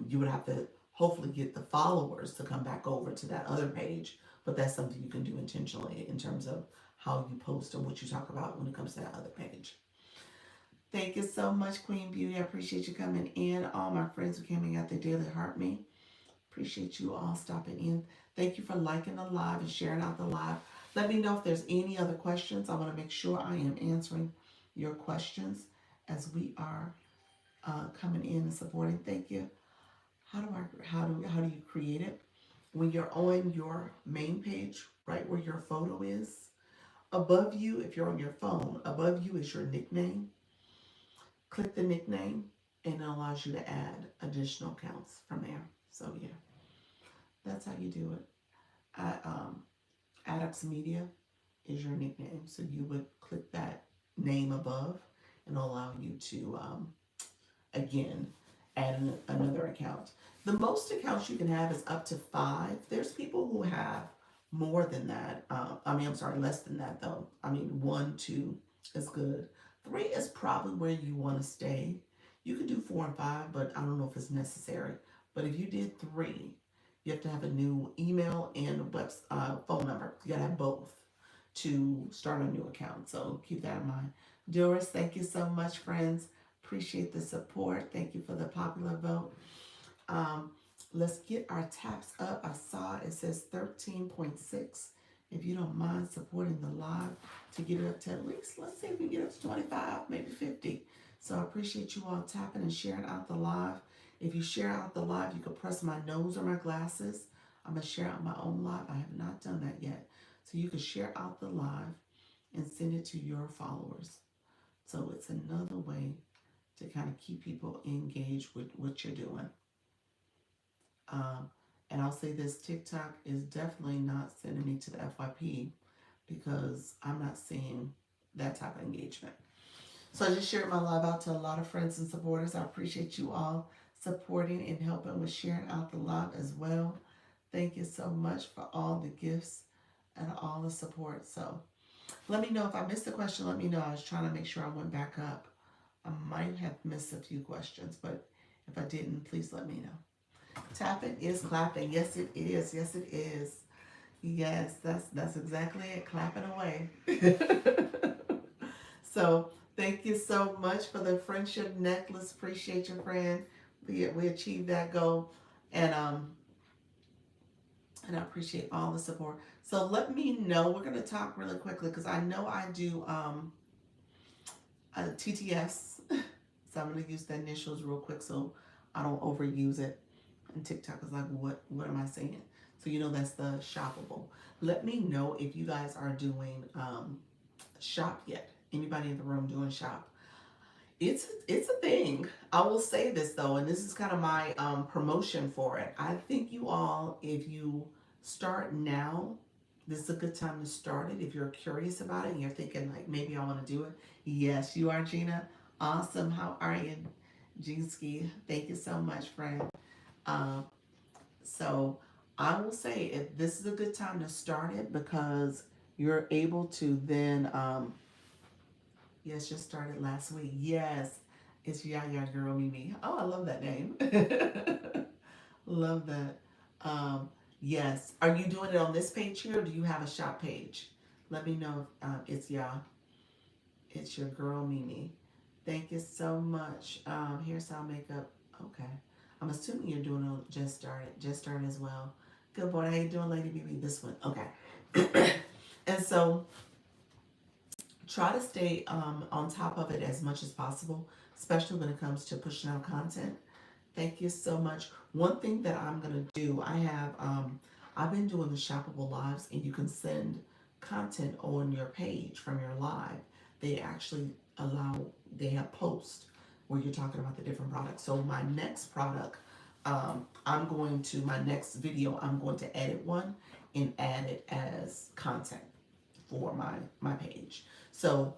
you would have to hopefully get the followers to come back over to that other page, but that's something you can do intentionally in terms of how you post and what you talk about when it comes to that other page. Thank you so much, Queen Beauty. I appreciate you coming in. All my friends who came in got their daily heart me. Appreciate you all stopping in. Thank you for liking the live and sharing out the live. Let me know if there's any other questions. I want to make sure I am answering your questions as we are coming in and supporting. Thank you. How do you create it? When you're on your main page, right where your photo is, above you, if you're on your phone, above you is your nickname. Click the nickname and it allows you to add additional accounts from there. So yeah, that's how you do it. Addox Media is your nickname. So you would click that name above and allow you to again add another account. The most accounts you can have is up to 5. There's people who have more than that. I'm sorry, less than that though. I mean, 1, 2 is good. 3 is probably where you want to stay. You could do 4 and 5, but I don't know if it's necessary. But if you did 3, you have to have a new email and a phone number. You gotta have both to start a new account. So keep that in mind. Doris, thank you so much, friends. Appreciate the support. Thank you for the popular vote. Um, let's get our taps up. I saw it says 13.6. If you don't mind supporting the live to get it up to at least, let's see if we get up to 25, maybe 50. So I appreciate you all tapping and sharing out the live. If you share out the live, you can press my nose or my glasses. I'm going to share out my own live. I have not done that yet. So you can share out the live and send it to your followers. So it's another way to kind of keep people engaged with what you're doing. And I'll say this, TikTok is definitely not sending me to the FYP because I'm not seeing that type of engagement. So I just shared my live out to a lot of friends and supporters. I appreciate you all supporting and helping with sharing out the live as well. Thank you so much for all the gifts and all the support. So Let me know if I missed the question. Let me know. I was trying to make sure I went back up. I might have missed a few questions, but if I didn't, please let me know. Tapping is clapping. Yes, it is. Yes, it is. Yes, that's exactly it. Clapping away. So thank you so much for the friendship necklace. Appreciate your friend. We achieved that goal, and I appreciate all the support. So let me know. We're gonna talk really quickly because I know I do TTS. So I'm gonna use the initials real quick so I don't overuse it. And TikTok is like, what am I saying? So you know that's the shoppable. Let me know if you guys are doing shop yet. Anybody in the room doing shop? It's a thing. I will say this though, and this is kind of my promotion for it. I think you all, if you start now, this is a good time to start it. If you're curious about it and you're thinking like maybe I want to do it, yes, you are, Gina. Awesome. How are you, Jeanski? Thank you so much, friend. Um, so I will say if this is a good time to start it because you're able to then yes, just started last week. Yes, it's Yaya Girl Mimi. Oh, I love that name. Love that. Um, yes. Are you doing it on this page here, or do you have a shop page? Let me know if it's it's your girl Mimi. Thank you so much. Hairstyle makeup. Okay. I'm assuming you're doing a just started as well. Good morning. How you doing, Lady BB? This one. Okay. And so try to stay on top of it as much as possible, especially when it comes to pushing out content. Thank you so much. One thing that I'm gonna do, I've been doing the shoppable lives, and you can send content on your page from your live. They actually allow they have posts where you're talking about the different products. So my next product, my next video, I'm going to edit one and add it as content for my page. So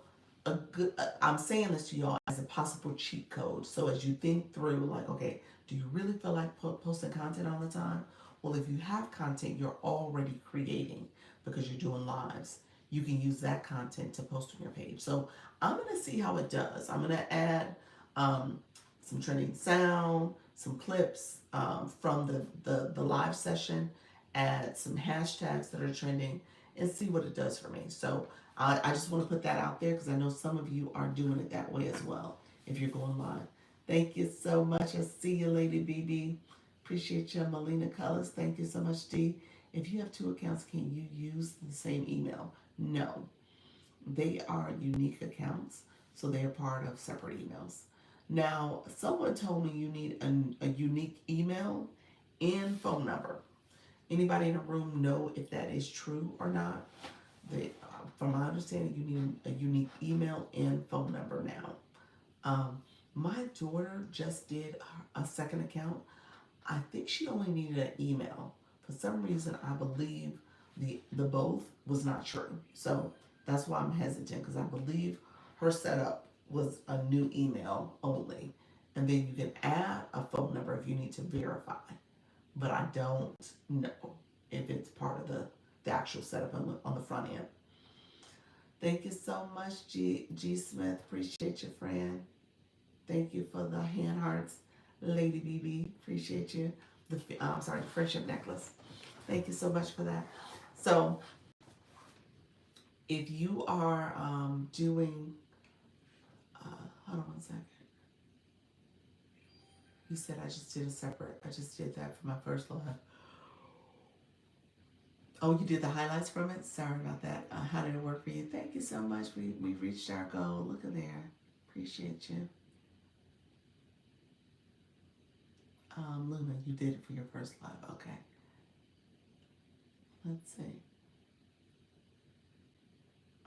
I'm saying this to y'all as a possible cheat code. So as you think through, like, okay, do you really feel like posting content all the time? Well, if you have content you're already creating because you're doing lives, you can use that content to post on your page. So I'm gonna see how it does. I'm gonna add um, some trending sound, some clips from the live session, add some hashtags that are trending, and see what it does for me. So I just want to put that out there because I know some of you are doing it that way as well if you're going live. Thank you so much. I see you, Lady BB. Appreciate you, Melina Colors. Thank you so much, D. If you have two accounts, can you use the same email? No, they are unique accounts, so they are part of separate emails. Now, someone told me you need a unique email and phone number. Anybody in the room know if that is true or not? From my understanding, you need a unique email and phone number now. Um, my daughter just did a second account. I think she only needed an email. For some reason, I believe the both was not true. So that's why I'm hesitant because I believe her setup was a new email only, and then you can add a phone number if you need to verify. But I don't know if it's part of the actual setup on the front end. Thank you so much, G Smith. Appreciate you, friend. Thank you for the hand hearts, Lady BB. Appreciate you. The friendship necklace. Thank you so much for that. So, if you are doing, hold on one second. You said I just did a separate. I just did that for my first live. Oh, you did the highlights from it? Sorry about that. How did it work for you? Thank you so much. We reached our goal. Look at there. Appreciate you. Luna, you did it for your first live. Okay. Let's see.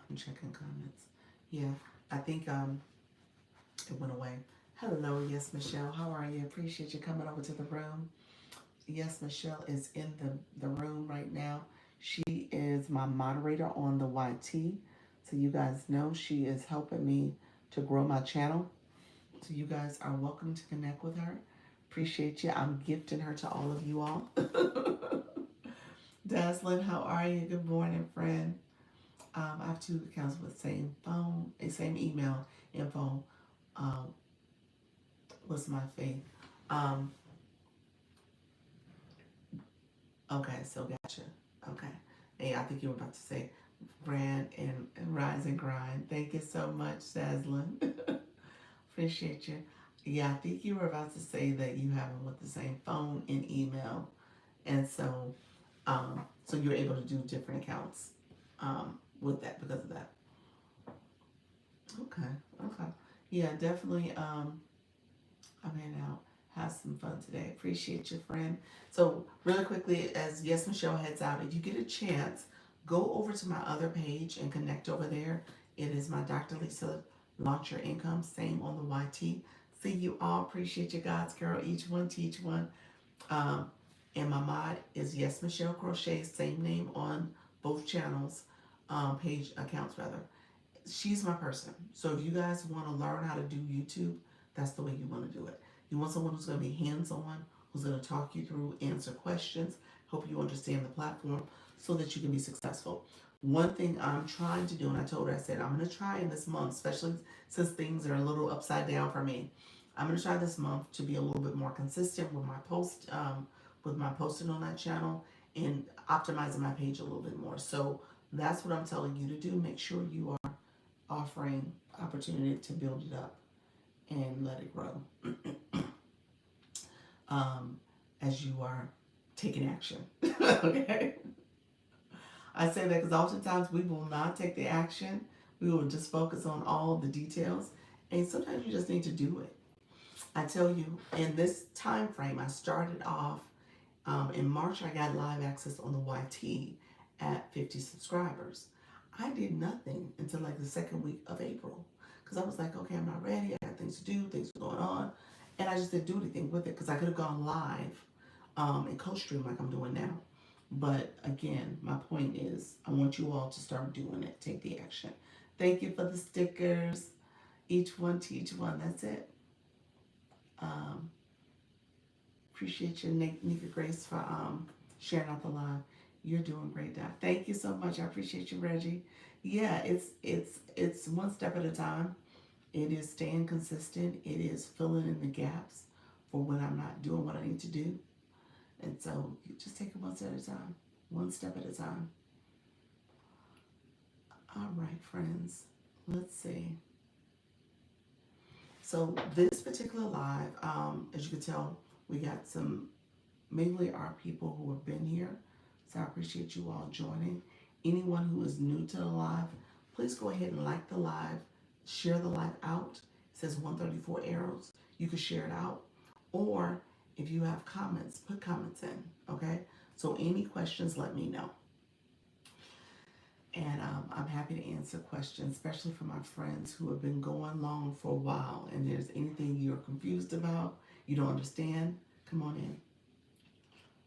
I'm checking comments. Yeah, I think it went away. Hello, yes, Michelle. How are you? Appreciate you coming over to the room. Yes, Michelle is in the room right now. She is my moderator on the YT. So you guys know she is helping me to grow my channel. So you guys are welcome to connect with her. Appreciate you. I'm gifting her to all of you all. Dazzlin, how are you? Good morning, friend. I have two accounts with the same phone, same email info. Um, what's my faith? Um, okay, so gotcha. Okay. Hey, I think you were about to say brand and rise and grind. Thank you so much, Saslin. Appreciate you. Yeah, I think you were about to say that you have them with the same phone and email, and so you're able to do different accounts with that because of that. Okay, okay, yeah, definitely. I'm heading out. Have some fun today. Appreciate you, friend. So, really quickly, as Yes Michelle heads out, if you get a chance, go over to my other page and connect over there. It is my Dr. Lisa Launch Your Income, same on the YT. See you all. Appreciate you, God's girl. Each one, teach one. Um, and my mod is Yes Michelle Crochet, same name on both channels, page accounts rather. She's my person. So if you guys want to learn how to do YouTube, that's the way you want to do it. You want someone who's going to be hands-on, who's going to talk you through, answer questions, help you understand the platform so that you can be successful. One thing I'm trying to do, and I told her, I said, I'm going to try in this month, especially since things are a little upside down for me. I'm going to try this month to be a little bit more consistent with my posting on that channel and optimizing my page a little bit more. So that's what I'm telling you to do. Make sure you are offering opportunity to build it up and let it grow um, as you are taking action. Okay? I say that because oftentimes we will not take the action. We will just focus on all the details. And sometimes you just need to do it. I tell you, in this time frame, I started off in March. I got live access on the YT at 50 subscribers. I did nothing until like the second week of April because I was like, okay, I'm not ready. I got things to do, things are going on. And I just didn't do anything with it because I could have gone live and co-stream like I'm doing now. But again, my point is I want you all to start doing it. Take the action. Thank you for the stickers. Each one teach one. That's it. Um, Appreciate you, Nika Grace, for sharing out the live. You're doing great, Doc. Thank you so much. I appreciate you, Reggie. Yeah, it's one step at a time. It is staying consistent. It is filling in the gaps for when I'm not doing what I need to do. And so you just take it one step at a time, one step at a time. All right, friends. Let's see. So this particular live, as you can tell, we got some mainly our people who have been here. So I appreciate you all joining. Anyone who is new to the live, please go ahead and like the live, share the live out. It says 134 arrows. You can share it out. Or if you have comments, put comments in, okay? So any questions, let me know. And I'm happy to answer questions, especially for my friends who have been going long for a while. And there's anything you're confused about, you don't understand, come on in.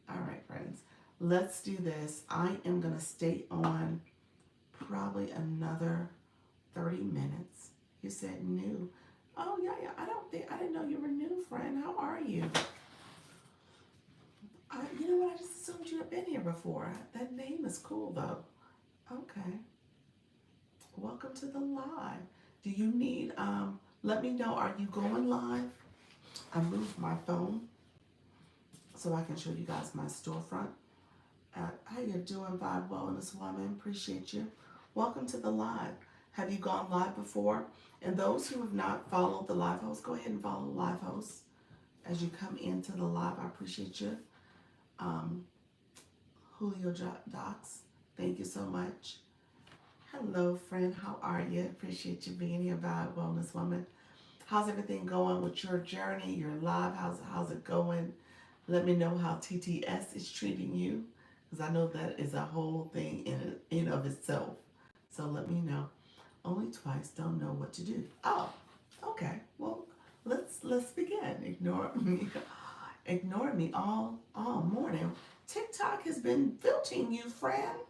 All right, friends, let's do this. I am going to stay on probably another 30 minutes. You said new. Oh, yeah, yeah. I didn't know you were new, friend. How are you? You know what? I just assumed you had been here before. That name is cool, though. Okay. Welcome to the live. Do you need, let me know, are you going live? I moved my phone so I can show you guys my storefront. How you doing, Vibe Wellness Woman? Appreciate you. Welcome to the live. Have you gone live before? And those who have not followed the live host, go ahead and follow the live host as you come into the live. I appreciate you. Julio Docs, thank you so much. Hello, friend. How are you? Appreciate you being here, Vibe Wellness Woman. How's everything going with your journey, your live? How's it going? Let me know how TTS is treating you, because I know that is a whole thing in of itself. So let me know. Only twice. Don't know what to do. Oh, okay. Well, let's begin. Ignore me all morning. TikTok has been filtering you, friend.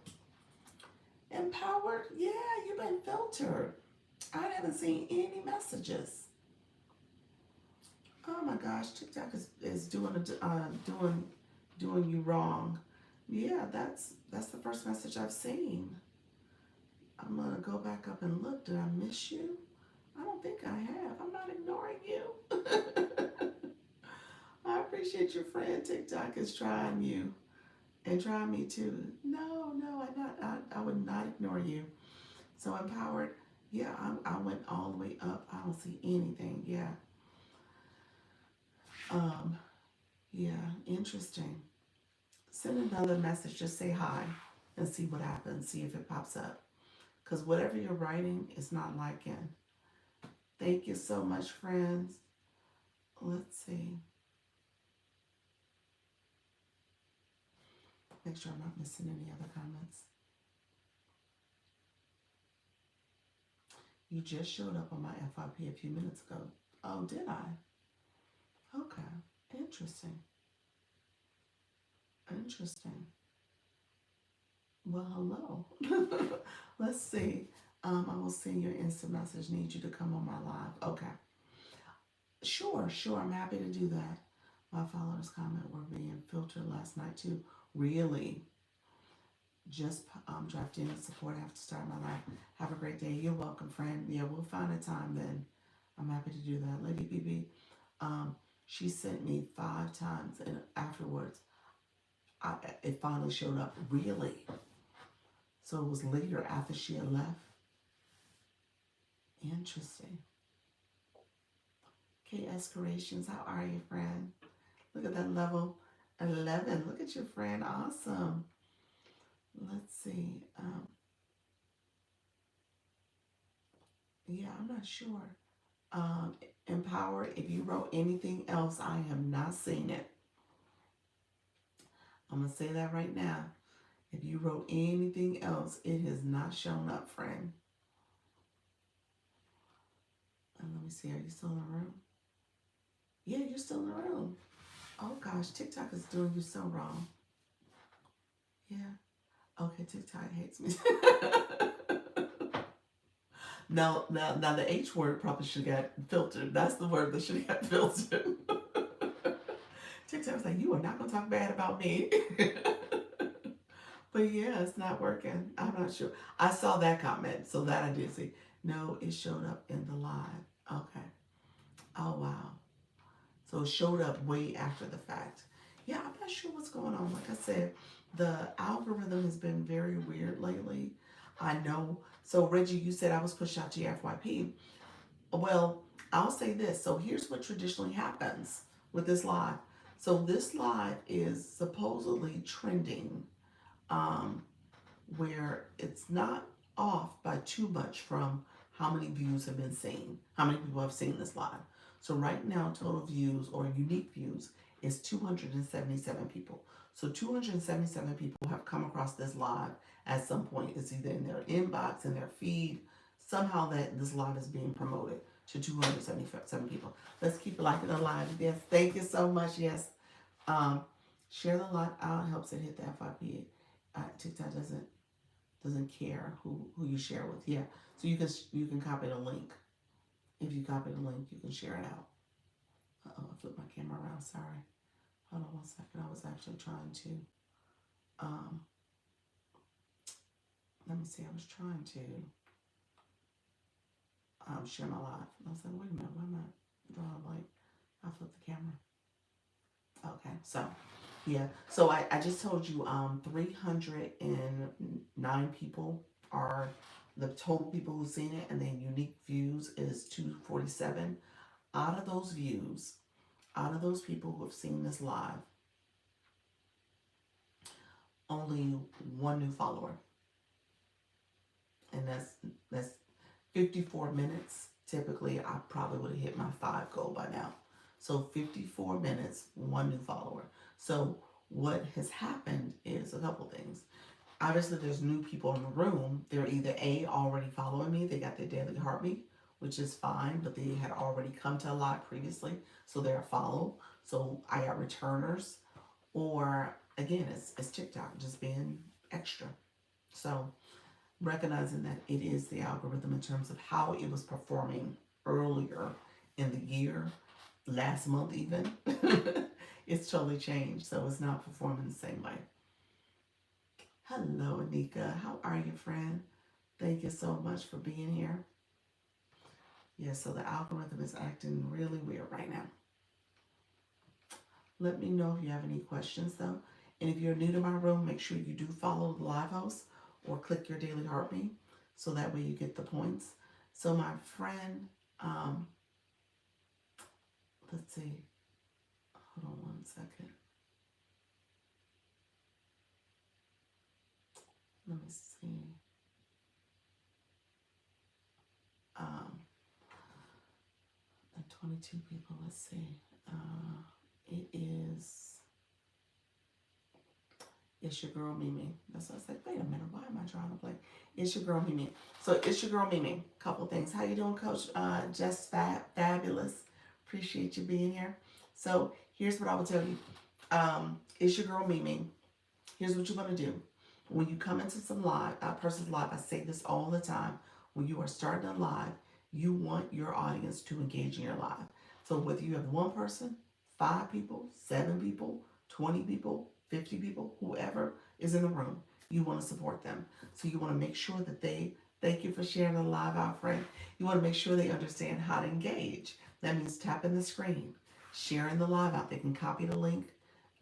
Empowered. Yeah, you've been filtered. I haven't seen any messages. Oh my gosh, TikTok is doing you wrong. Yeah, that's the first message I've seen. I'm going to go back up and look. Did I miss you? I don't think I have. I'm not ignoring you. I appreciate your friend TikTok is trying you and trying me too. No, no, I would not ignore you. So empowered. Yeah, I went all the way up. I don't see anything. Yeah. Um, yeah, interesting. Send another message. Just say hi and see what happens. See if it pops up. Because whatever you're writing is not liking. Thank you so much, friends. Let's see. Make sure I'm not missing any other comments. You just showed up on my FYP a few minutes ago. Oh, did I? Okay. Interesting. Interesting. Well, hello. Let's see. I will send you an instant message. Need you to come on my live. Okay. Sure, sure. I'm happy to do that. My followers' comment were being filtered last night too. Really? Just dropped in and support. I have to start my life. Have a great day. You're welcome, friend. Yeah, we'll find a time then. I'm happy to do that. Lady BB, she sent me 5 times, and afterwards, it finally showed up. Really? So it was later after she had left. Interesting. KS Creations, how are you, friend? Look at that level 11. Look at your friend. Awesome. Let's see. Yeah, I'm not sure. Empowered, if you wrote anything else, I have not seen it. I'm going to say that right now. If you wrote anything else, it has not shown up, friend. And let me see, are you still in the room? Yeah, you're still in the room. Oh gosh, TikTok is doing you so wrong. Yeah. Okay, TikTok hates me. Now, the H word probably should have got filtered. That's the word that should have got filtered. TikTok's like, you are not going to talk bad about me. But yeah, it's not working. I'm not sure. I saw that comment, so that I did see. No, it showed up in the live. Okay. Oh, wow. So it showed up way after the fact. Yeah, I'm not sure what's going on. Like I said, the algorithm has been very weird lately. I know. So Reggie, you said I was pushed out to your FYP. Well, I'll say this. So here's what traditionally happens with this live. So this live is supposedly trending, um, where it's not off by too much from how many views have been seen, how many people have seen this live. So right now, total views or unique views is 277 people. So 277 people have come across this live at some point. It's either in their inbox, in their feed, somehow that this live is being promoted to 277 people. Let's keep it like it alive. Yes, thank you so much. Yes. Um, Share the live out, helps it hit the FYP. TikTok doesn't care who you share with. Yeah, so you can copy the link. If you copy the link, you can share it out. Uh-oh, I flipped my camera around. Sorry. Hold on one second. I was actually trying to. Um, Let me see. I was trying to share my live. I was like, wait a minute. Why am I drawing a blank? I flipped the camera. Okay, so yeah. So I just told you 309 people are the total people who've seen it, and then unique views is 247. Out of those views, out of those people who have seen this live, only one new follower, and that's 54 minutes. Typically, I probably would have hit my 5 goal by now. So 54 minutes, one new follower. So what has happened is a couple things. Obviously, there's new people in the room. They're either A, already following me, they got their daily heartbeat, which is fine, but they had already come to a live previously, so they're a follow. So I got returners, or again, it's TikTok just being extra. So recognizing that it is the algorithm in terms of how it was performing earlier in the year, last month even, it's totally changed. So it's not performing the same way. Hello, Anika. How are you, friend? Thank you so much for being here. Yeah, so the algorithm is acting really weird right now. Let me know if you have any questions though. And if you're new to my room, make sure you do follow the live house or click your daily heartbeat so that way you get the points. So my friend, um, let's see, hold on one second. Let me see. Um, the 22 people, let's see. It is, it's your girl Mimi. That's what I was like, wait a minute, why am I drawing a blank? It's your girl Mimi. So it's your girl Mimi. Couple things. How you doing, Coach? Just fabulous. Appreciate you being here. So here's what I will tell you. It's your girl Mimi. Here's what you're gonna do. When you come into some live, a person's live, I say this all the time. When you are starting a live, you want your audience to engage in your live. So whether you have one person, 5 people, 7 people, 20 people, 50 people, whoever is in the room, you want to support them. So you want to make sure that they thank you for sharing the live out, friend. You want to make sure they understand how to engage. That means tapping the screen, sharing the live out. They can copy the link,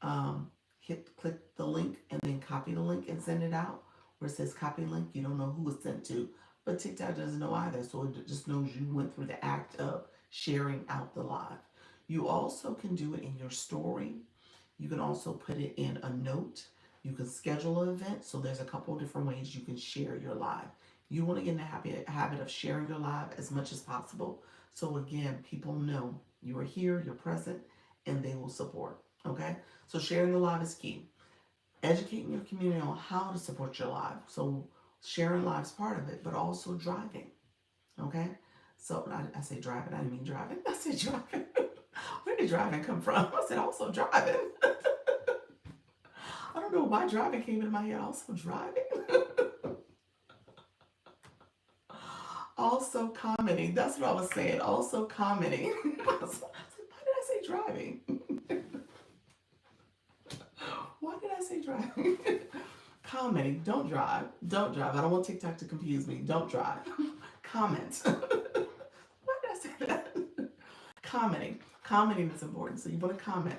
click the link and then copy the link and send it out. Where it says copy link, you don't know who it's sent to, but TikTok doesn't know either, so it just knows you went through the act of sharing out the live. You also can do it in your story. You can also put it in a note. You can schedule an event. So there's a couple of different ways you can share your live. You want to get in the habit of sharing your live as much as possible. So again, people know you are here, you're present, and they will support. Okay? So sharing the live is key. Educating your community on how to support your live. So sharing live is part of it, but also driving. Okay? So I say driving, I didn't mean driving. I said driving. Where did driving come from? I said also driving. I don't know why driving came into my head. Also driving. Also commenting. That's what I was saying. Also commenting. I was like, why did I say driving? Why did I say driving? Commenting. Don't drive. Don't drive. I don't want TikTok to confuse me. Don't drive. Comment. Why did I say that? Commenting. Commenting is important. So you want to comment.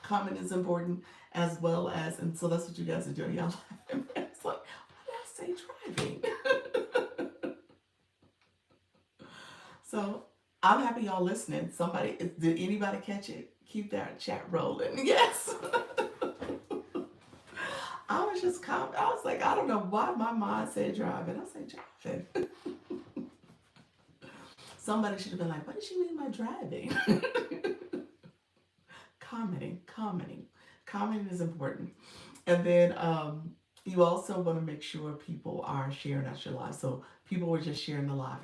Comment is important as well as, and so that's what you guys are doing. Y'all laughing. It's like, why did I say driving? So I'm happy y'all listening. Somebody, did anybody catch it? Keep that chat rolling. Yes. I was just I was like, I don't know why my mind said driving. I said driving. Somebody should have been like, what did she mean by driving? Commenting is important. And then you also want to make sure people are sharing out your live. So people were just sharing the live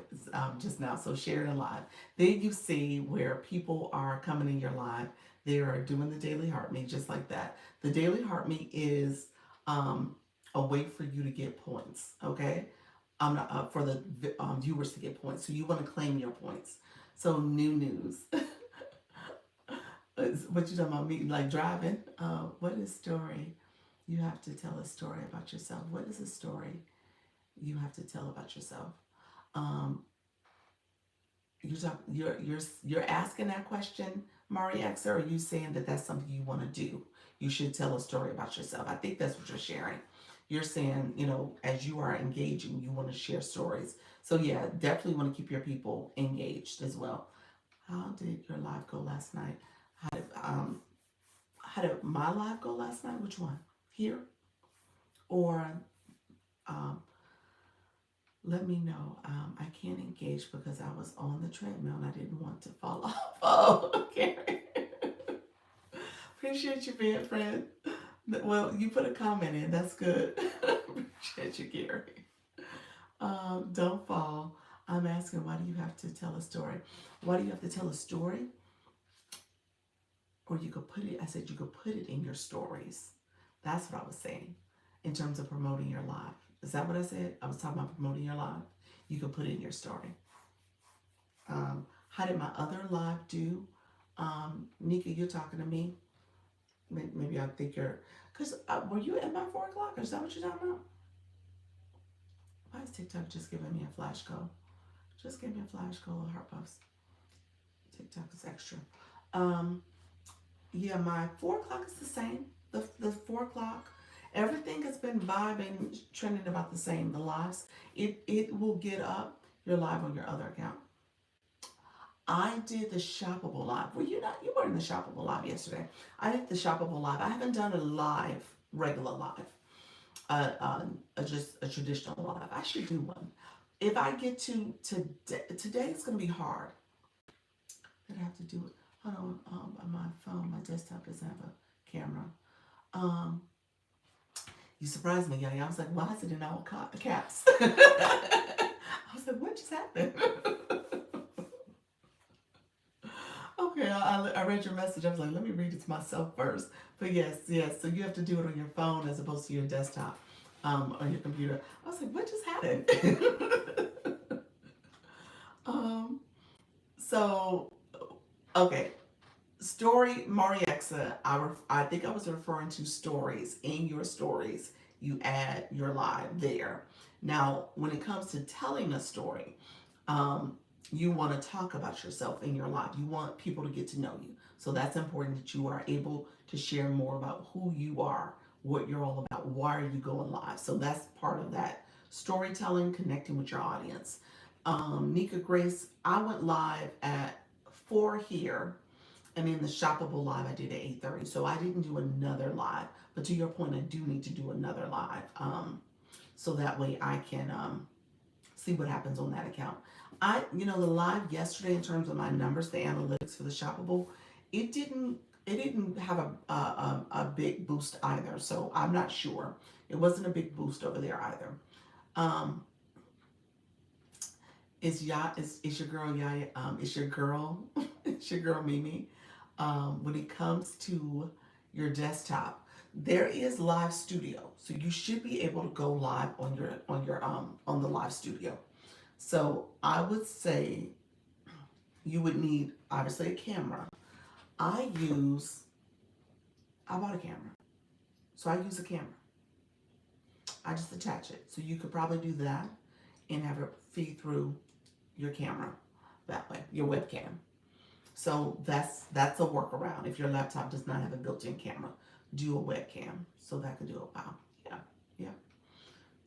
just now. So sharing the live. Then you see where people are coming in your live. They are doing the daily heart meet just like that. The daily heart meet is a way for you to get points. Okay. For the viewers to get points. So you want to claim your points. So new news. What you talking about? Me like driving? What is story? You have to tell a story about yourself. What is a story you have to tell about yourself? Um, you're asking that question, Mari X, or are you saying that that's something you want to do? You should tell a story about yourself. I think that's what you're sharing. You're saying, as you are engaging, you want to share stories. So yeah, definitely want to keep your people engaged as well. How did your live go last night? How did my live go last night? Which one? Here or um, let me know. I can't engage because I was on the treadmill and I didn't want to fall off. Oh, okay. Appreciate you being friend. Well, you put a comment in. That's good. Appreciate you, Gary. Don't fall. I'm asking, why do you have to tell a story? Why do you have to tell a story? Or you could put it, I said you could put it in your stories. That's what I was saying in terms of promoting your live. Is that what I said? I was talking about promoting your live. You could put it in your story. How did my other live do? Nika, you're talking to me. Maybe I think you're, because were you at my 4 o'clock? Or is that what you're talking about? Why is TikTok just giving me a flash code? Just give me a flash code of heart puffs. TikTok is extra. Um, yeah, my 4 o'clock is the same. The 4 o'clock. Everything has been vibing, trending about the same. The lives, it will get up. You're live on your other account. I did the shoppable live. Were you not? You were in the shoppable live yesterday. I did the shoppable live. I haven't done a live, regular live, just a traditional live. I should do one. If I get to today, it's gonna be hard. That I have to do it. Hold on my phone, my desktop doesn't have a camera. Um, you surprised me, Yaya. I was like, why is it in all caps? I was like, what just happened? Okay, I read your message. I was like, let me read it to myself first. But yes, yes. So you have to do it on your phone as opposed to your desktop, on your computer. I was like, what just happened? um, so okay, story Mariexa. I think I was referring to stories. In your stories, you add your live there. Now, when it comes to telling a story, um, you want to talk about yourself in your life. You want people to get to know you. So that's important that you are able to share more about who you are, what you're all about, why are you going live. So that's part of that storytelling, connecting with your audience. Nika Grace, I went live at 4 here, and in the shoppable live I did at 8:30. So I didn't do another live. But to your point, I do need to do another live. So that way I can see what happens on that account. The live yesterday in terms of my numbers, the analytics for the shoppable, it didn't it didn't have a big boost either. So I'm not sure. It wasn't a big boost over there either. Um, is your girl Yaya? Is your girl? It's your girl Mimi. When it comes to your desktop, there is Live Studio, so you should be able to go live on the Live Studio. So I would say you would need obviously a camera. I use I bought a camera, so I use a camera. I just attach it, so you could probably do that and have it feed through your camera that way, your webcam. So that's a workaround. If your laptop does not have a built-in camera, do a webcam. So that could do it. Wow. Yeah. Yeah.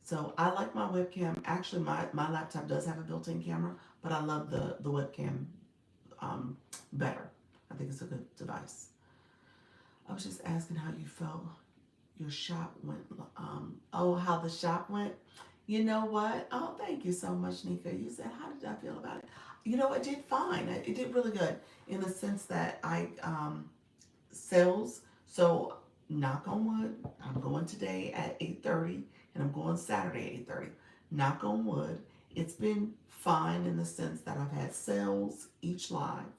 So I like my webcam. Actually, my laptop does have a built-in camera, but I love the webcam better. I think it's a good device. I was just asking how you felt your shop went. How the shop went. You know what? Oh, thank you so much, Nika. You said, how did I feel about it? It did fine. It did really good in the sense that I sales. So knock on wood, I'm going today at 8:30, and I'm going Saturday at 8:30. Knock on wood. It's been fine in the sense that I've had sales each live,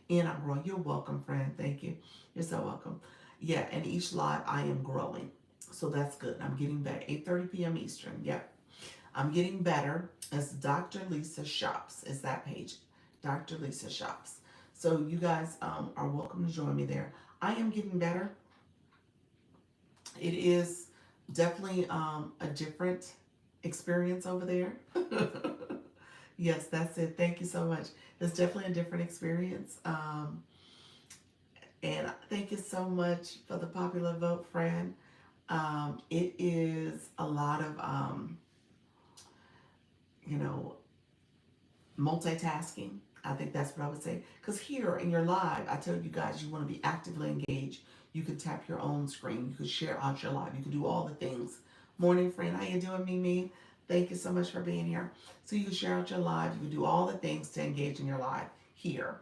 and I'm growing. You're welcome, friend. Thank you. You're so welcome. Yeah, and each live I am growing. So that's good. I'm getting better. 8:30 p.m. Eastern. Yep. I'm getting better. As Dr. Lisa Shops is that page. Dr. Lisa Shops. So you guys are welcome to join me there. I am getting better. It is definitely a different experience over there. Yes, that's it. Thank you so much. It's definitely a different experience. And thank you so much for the popular vote, friend. It is a lot of, you know, multitasking. I think that's what I would say. Because here in your live, I tell you guys, you want to be actively engaged. You can tap your own screen. You can share out your live. You can do all the things. Morning, friend. How you doing, Mimi? Thank you so much for being here. So you can share out your live. You can do all the things to engage in your live here.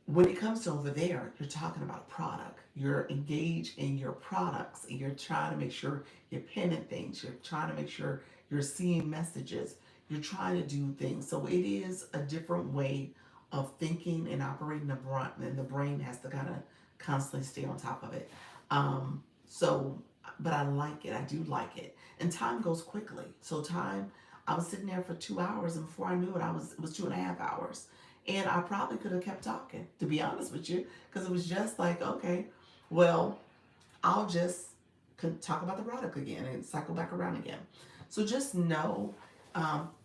When it comes to over there, you're talking about a product. You're engaged in your products. And you're trying to make sure you're pinning things. You're trying to make sure you're seeing messages. You're trying to do things. So it is a different way of thinking and operating the brain, and the brain has to kind of constantly stay on top of it. So, but I like it. I do like it. And time goes quickly. So I was sitting there for 2 hours, and before I knew it, it was 2.5 hours. And I probably could have kept talking, to be honest with you, because it was just like, okay, well, I'll just talk about the product again and cycle back around again. So just know,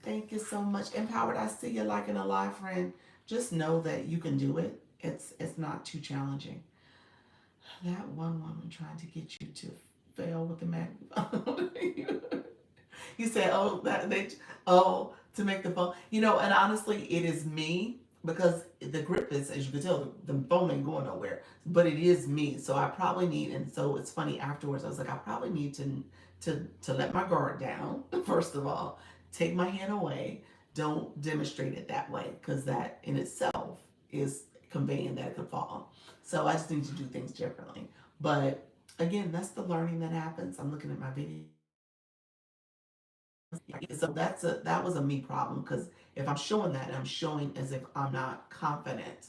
thank you so much. Empowered, I see you liking a live, friend. Just know that you can do it. It's not too challenging. That one woman trying to get you to fail with the magnifying. You say, oh, that they, oh, to make the phone. And honestly, it is me because the grip is, as you can tell, the phone ain't going nowhere. But it is me, so I probably need. And so it's funny afterwards. I was like, I probably need to let my guard down. First of all, take my hand away. Don't demonstrate it that way because that in itself is conveying that it could fall. So I just need to do things differently. But again, that's the learning that happens. I'm looking at my video. So that was a me problem because if I'm showing that, I'm showing as if I'm not confident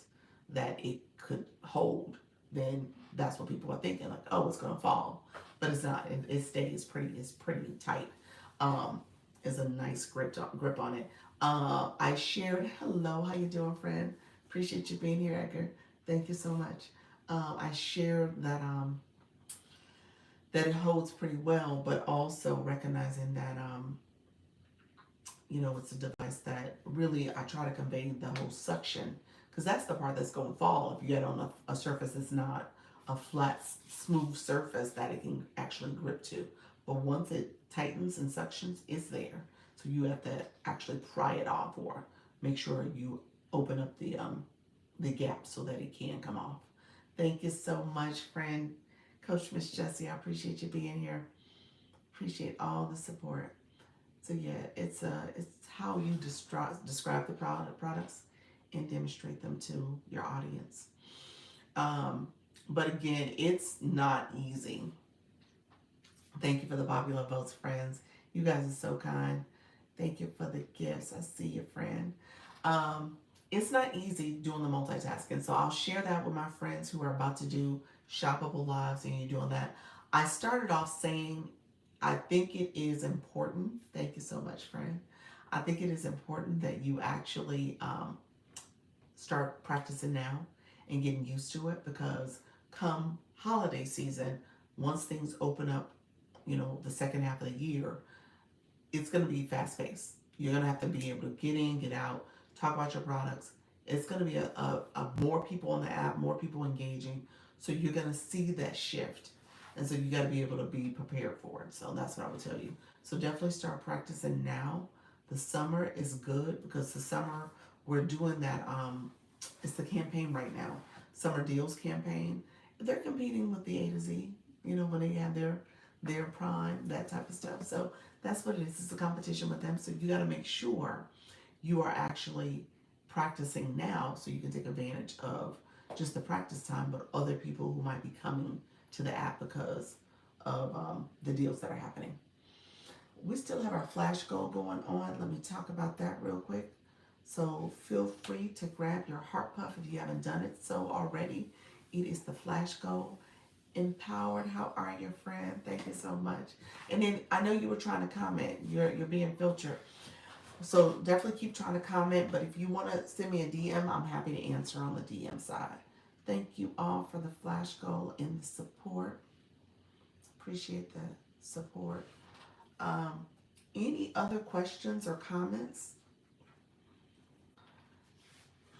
that it could hold, then that's what people are thinking, like, oh, it's gonna fall. But it's not. It stays it's pretty tight. Um, it's a nice grip on it. I shared, hello, how you doing, friend? Appreciate you being here, Edgar. Thank you so much. I shared that it holds pretty well, but also recognizing that it's a device that really I try to convey the whole suction because that's the part that's going to fall if you get on a surface that's not a flat, smooth surface that it can actually grip to. But once it tightens and suctions, it's there. So you have to actually pry it off or make sure you open up the gap so that it can come off. Thank you so much, friend. Coach Miss Jessie, I appreciate you being here. Appreciate all the support. So yeah, it's how you describe the products and demonstrate them to your audience. Um, but again, it's not easy. Thank you for the popular votes, friends. You guys are so kind. Thank you for the gifts. I see you, friend. Um, it's not easy doing the multitasking. So I'll share that with my friends who are about to do shoppable lives and you're doing that. I started off saying, I think it is important. Thank you so much, friend. I think it is important that you actually start practicing now and getting used to it because come holiday season, once things open up, the second half of the year, it's going to be fast paced. You're going to have to be able to get in, get out, talk about your products. It's going to be a more people on the app, more people engaging. So you're going to see that shift. And so you got to be able to be prepared for it. So that's what I would tell you. So definitely start practicing now. The summer is good because the summer we're doing that. It's the campaign right now, summer deals campaign. They're competing with the A to Z. When they have their prime, that type of stuff. So that's what it is. It's a competition with them. So you got to make sure you are actually practicing now so you can take advantage of just the practice time, but other people who might be coming to the app because of the deals that are happening. We still have our flash goal going on. Let me talk about that real quick. So feel free to grab your heart puff if you haven't done it so already. It is the flash goal. Empowered, how are you, friend? Thank you so much. And then I know you were trying to comment. You're being filtered. So definitely keep trying to comment. But if you want to send me a DM, I'm happy to answer on the DM side. Thank you all for the flash goal and the support. Appreciate the support. Um, any other questions or comments?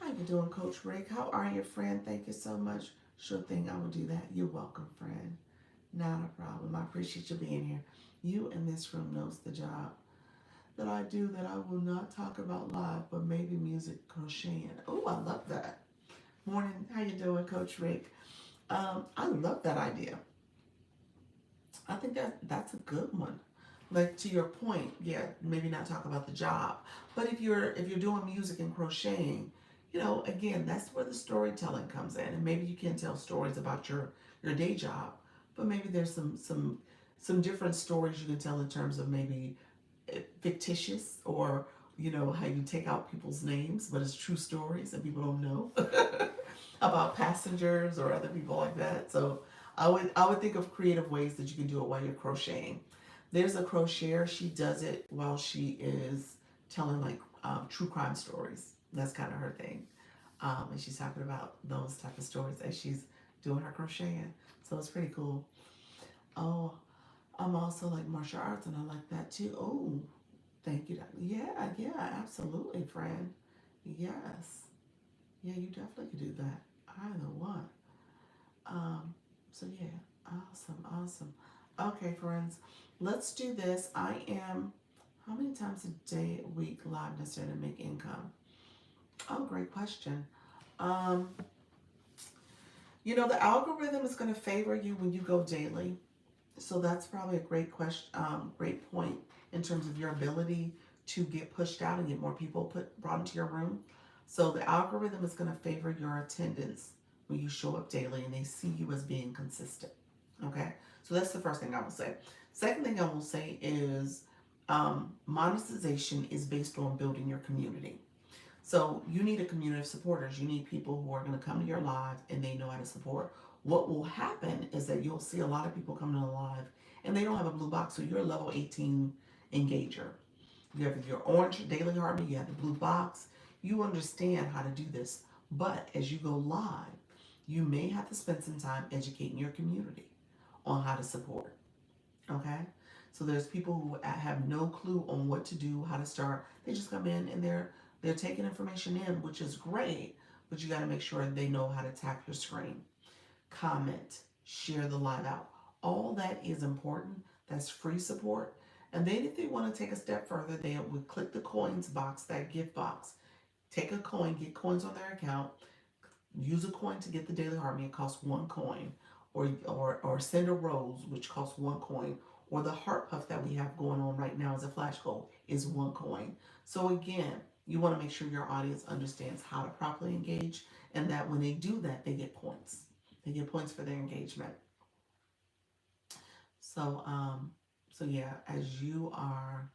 How you doing, Coach Rick? How are you, friend? Thank you so much. Sure thing, I will do that. You're welcome, friend. Not a problem. I appreciate you being here. You in this room knows the job that I do that I will not talk about live, but maybe music crocheting. Oh, I love that. Morning. How you doing, Coach Rick? I love that idea. I think that's a good one. Like to your point, yeah, maybe not talk about the job, but if you're doing music and crocheting, again, that's where the storytelling comes in, and maybe you can tell stories about your day job, but maybe there's some different stories you can tell in terms of maybe fictitious or how you take out people's names, but it's true stories and people don't know about passengers or other people like that. So I would think of creative ways that you can do it while you're crocheting. There's a crocheter. She does it while she is telling like true crime stories. That's kind of her thing, and she's talking about those type of stories as she's doing her crocheting. So it's pretty cool. Oh, I'm also like martial arts, and I like that too. Oh, thank you. Yeah, yeah, absolutely, friend. Yes. Yeah, you definitely could do that. Either one. Um, so yeah, awesome, awesome. Okay, friends, let's do this. I am how many times a day, a week live necessary to make income? Oh, great question. Um, the algorithm is going to favor you when you go daily. So that's probably a great question, great point in terms of your ability to get pushed out and get more people brought into your room. So the algorithm is going to favor your attendance when you show up daily and they see you as being consistent. Okay, so that's the first thing I will say. Second thing I will say is monetization is based on building your community. So you need a community of supporters. You need people who are going to come to your live and they know how to support. What will happen is that you'll see a lot of people coming to the live and they don't have a blue box. So you're a level 18 engager. You have your orange daily harmony, you have the blue box. You understand how to do this. But as you go live, you may have to spend some time educating your community on how to support. Okay? So there's people who have no clue on what to do, how to start. They just come in and they're taking information in, which is great, but you got to make sure they know how to tap your screen, comment, share the live out. All that is important. That's free support. And then if they want to take a step further, they would click the coins box, that gift box. Take a coin, get coins on their account, use a coin to get the daily harmony. It costs one coin, or send a rose, which costs one coin, or the heart puff that we have going on right now as a flash goal is one coin. So again, you want to make sure your audience understands how to properly engage, and that when they do that, they get points. They get points for their engagement. So so yeah, as you are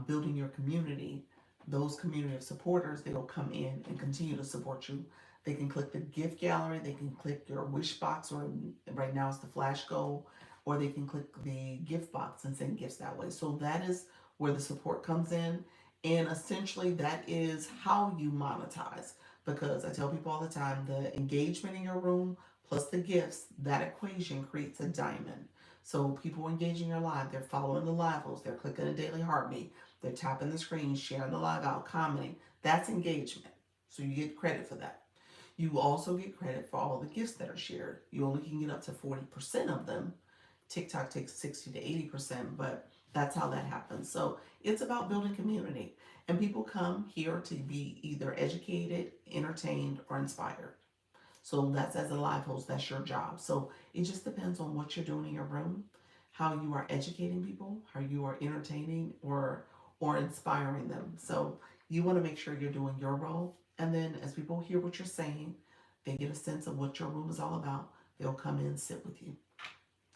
building your community, those community of supporters, they will come in and continue to support you. They can click the gift gallery, they can click your wish box, or right now it's the flash goal, or they can click the gift box and send gifts that way. So that is where the support comes in. And essentially, that is how you monetize. Because I tell people all the time, the engagement in your room plus the gifts, that equation creates a diamond. So people engaging your live, they're following the live host, they're clicking a daily heartbeat, they're tapping the screen, sharing the live out, commenting. That's engagement. So you get credit for that. You also get credit for all the gifts that are shared. You only can get up to 40% of them. TikTok takes 60 to 80%, but that's how that happens. So it's about building community. And people come here to be either educated, entertained, or inspired. So that's as a live host, that's your job. So it just depends on what you're doing in your room, how you are educating people, how you are entertaining or inspiring them. So you want to make sure you're doing your role. And then as people hear what you're saying, they get a sense of what your room is all about. They'll come in, sit with you,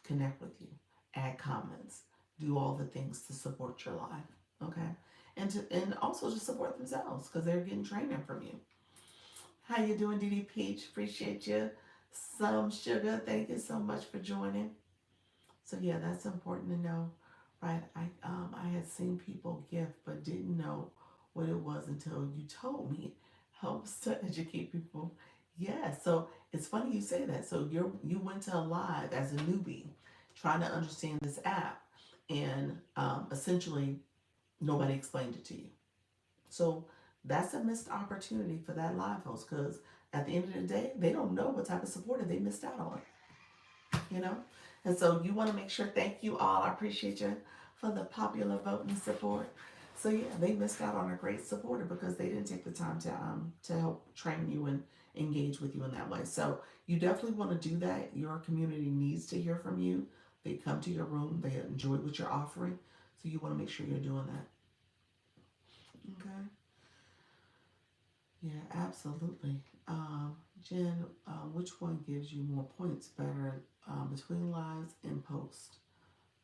connect with you, add comments, do all the things to support your life. Okay. And also to support themselves because they're getting training from you. How you doing, Didi Peach? Appreciate you. Some sugar. Thank you so much for joining. So yeah, that's important to know, right? I had seen people gift, but didn't know what it was until you told me. It helps to educate people. Yeah. So it's funny you say that. So you went to a live as a newbie, trying to understand this app, and essentially nobody explained it to you. So that's a missed opportunity for that live host because at the end of the day, they don't know what type of support they missed out on, you know? And so you want to make sure, thank you all. I appreciate you for the popular vote and support. So yeah, they missed out on a great supporter because they didn't take the time to help train you and engage with you in that way. So you definitely want to do that. Your community needs to hear from you. They come to your room, they enjoy what you're offering. So you want to make sure you're doing that. Okay. Yeah, absolutely. Jen, which one gives you more points better between lives and post?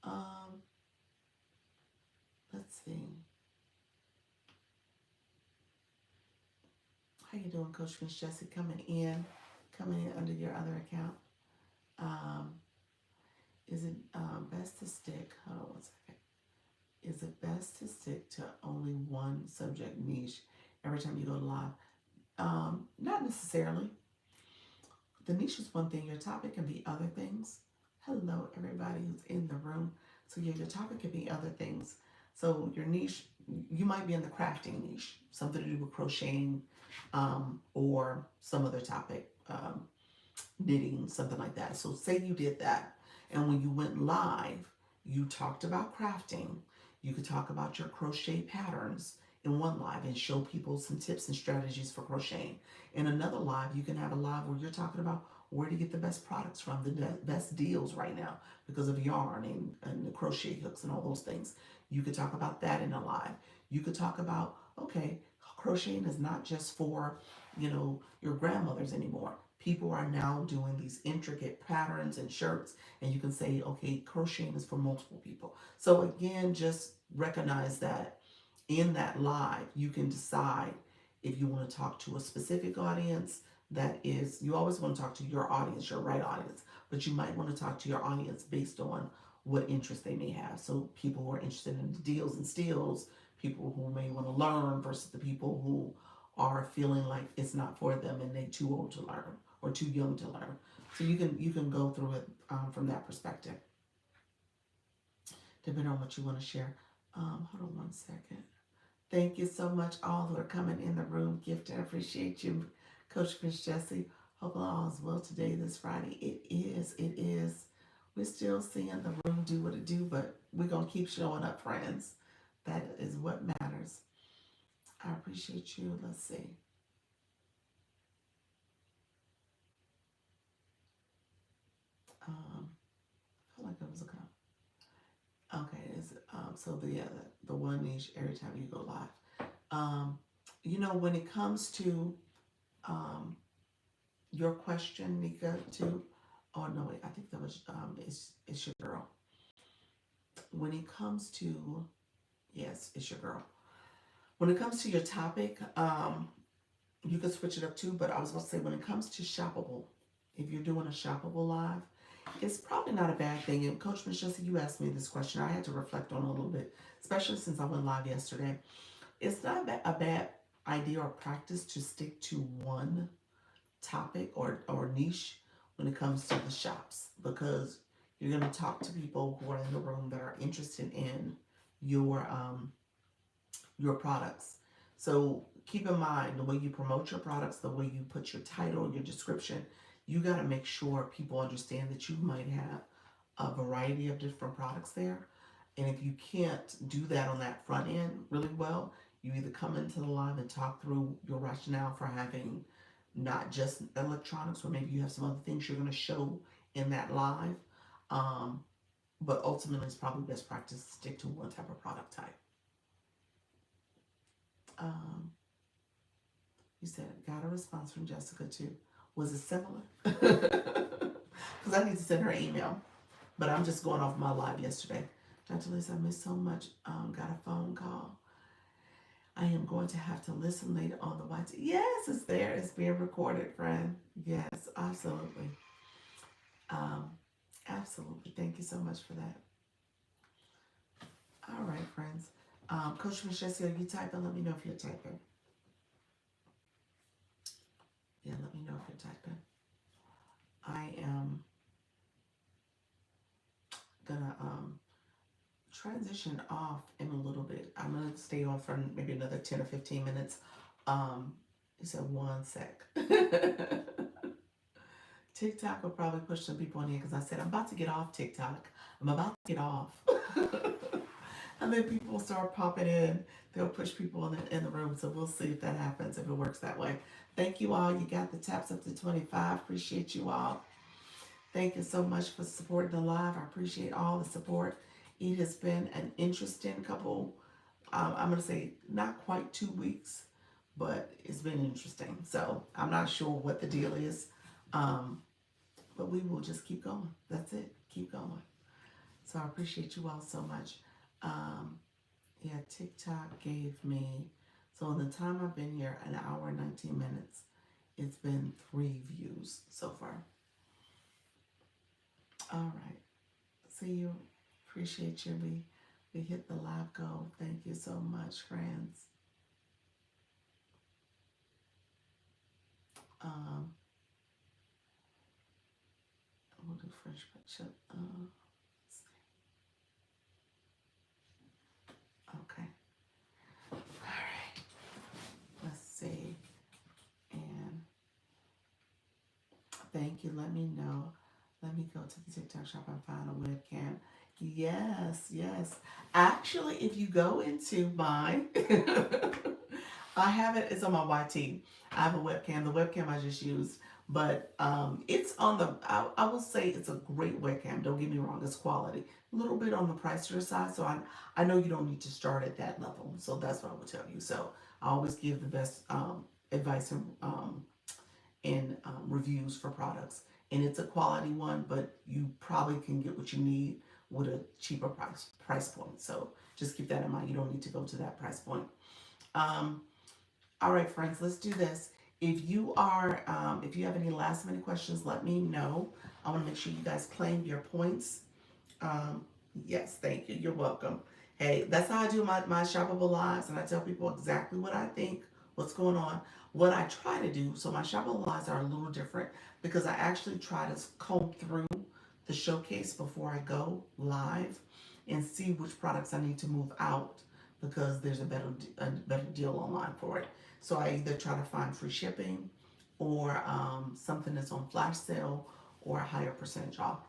Um, let's see. How you doing, Coach Miss Jessie? Coming in under your other account. Um, is it best to stick? Hold on one second. Is it best to stick to only one subject niche every time you go live? Not necessarily. The niche is one thing. Your topic can be other things. Hello, everybody who's in the room. So yeah, your topic could be other things. So your niche, you might be in the crafting niche, something to do with crocheting, or some other topic, knitting, something like that. So say you did that, and when you went live, you talked about crafting. You could talk about your crochet patterns in one live and show people some tips and strategies for crocheting. In another live, you can have a live where you're talking about where to get the best products from, the best deals right now because of yarn and the crochet hooks and all those things. You could talk about that in a live. You could talk about, okay, crocheting is not just for, your grandmothers anymore. People are now doing these intricate patterns and shirts, and you can say, okay, crocheting is for multiple people. So again, just recognize that in that live, you can decide if you want to talk to a specific audience. That is, you always want to talk to your audience, your right audience, but you might want to talk to your audience based on what interest they may have. So people who are interested in the deals and steals, people who may want to learn versus the people who are feeling like it's not for them and they too old to learn or too young to learn. So you can go through it from that perspective, depending on what you want to share. Hold on one second. Thank you so much, all who are coming in the room. Gift, I appreciate you, Coach Miss Jessie. Hope all is well today, this Friday. It is. It is. We're still seeing the room do what it do, but we're gonna keep showing up, friends. That is what matters. I appreciate you. Let's see. I feel like it was a comment. Okay, is so the one niche every time you go live. When it comes to um, your question, Nika, too. Oh no, wait, I think that was it's your girl. When it comes to yes, it's your girl. When it comes to your topic, you can switch it up too. But I was going to say when it comes to shoppable, if you're doing a shoppable live, it's probably not a bad thing. And Coach Michelle, you asked me this question. I had to reflect on it a little bit, especially since I went live yesterday. It's not a bad idea or practice to stick to one topic or niche when it comes to the shops, because you're going to talk to people who are in the room that are interested in your your products. So keep in mind the way you promote your products, the way you put your title, your description, you got to make sure people understand that you might have a variety of different products there. And if you can't do that on that front end really well, you either come into the live and talk through your rationale for having not just electronics, or maybe you have some other things you're going to show in that live. Um, but ultimately, it's probably best practice to stick to one type of product type. Um, you said, got a response from Jessica too. Was it similar? Because I need to send her an email. But I'm just going off my live yesterday. Dr. Lisa, I missed so much. Got a phone call. I am going to have to listen later on the YT. Yes, it's there. It's being recorded, friend. Yes, absolutely. Um, absolutely. Thank you so much for that. All right, friends. Coach Michelle, are you typing? Let me know if you're typing. Yeah, let me know if you're typing. I am gonna transition off in a little bit. I'm gonna stay on for maybe another 10 or 15 minutes. You said one sec. TikTok will probably push some people in here because I said I'm about to get off TikTok. I'm about to get off. And then people start popping in. They'll push people in the room. So we'll see if that happens, if it works that way. Thank you all. You got the taps up to 25. Appreciate you all. Thank you so much for supporting the live. I appreciate all the support. It has been an interesting couple, I'm going to say not quite 2 weeks, but it's been interesting. So I'm not sure what the deal is, but we will just keep going. That's it. Keep going. So I appreciate you all so much. Yeah, TikTok gave me, so in the time I've been here, an hour and 19 minutes, it's been 3 views so far. All right. See you. Appreciate you. We hit the live goal. Thank you so much, friends. We'll do French chip. Okay. All right. Let's see. And thank you. Let me know. Let me go to the TikTok shop and find a webcam. Yes, yes. Actually, if you go into my, I have it. It's on my YT. I have a webcam. The webcam I just used, but it's on the. I will say it's a great webcam. Don't get me wrong. It's quality. A little bit on the pricier side, so I know you don't need to start at that level. So that's what I would tell you. So I always give the best advice and reviews for products. And it's a quality one, but you probably can get what you need with a cheaper price point. So just keep that in mind. You don't need to go to that price point. Um, all right, friends, let's do this. If you have any last minute questions, let me know. I want to make sure you guys claim your points. Um, yes, thank you. You're welcome. Hey, that's how I do my shoppable lives, and I tell people exactly what I think, what's going on, what I try to do. So my shoppable lives are a little different because I actually try to comb through the showcase before I go live and see which products I need to move out because there's a better deal online for it. So I either try to find free shipping or something that's on flash sale or a higher percentage off.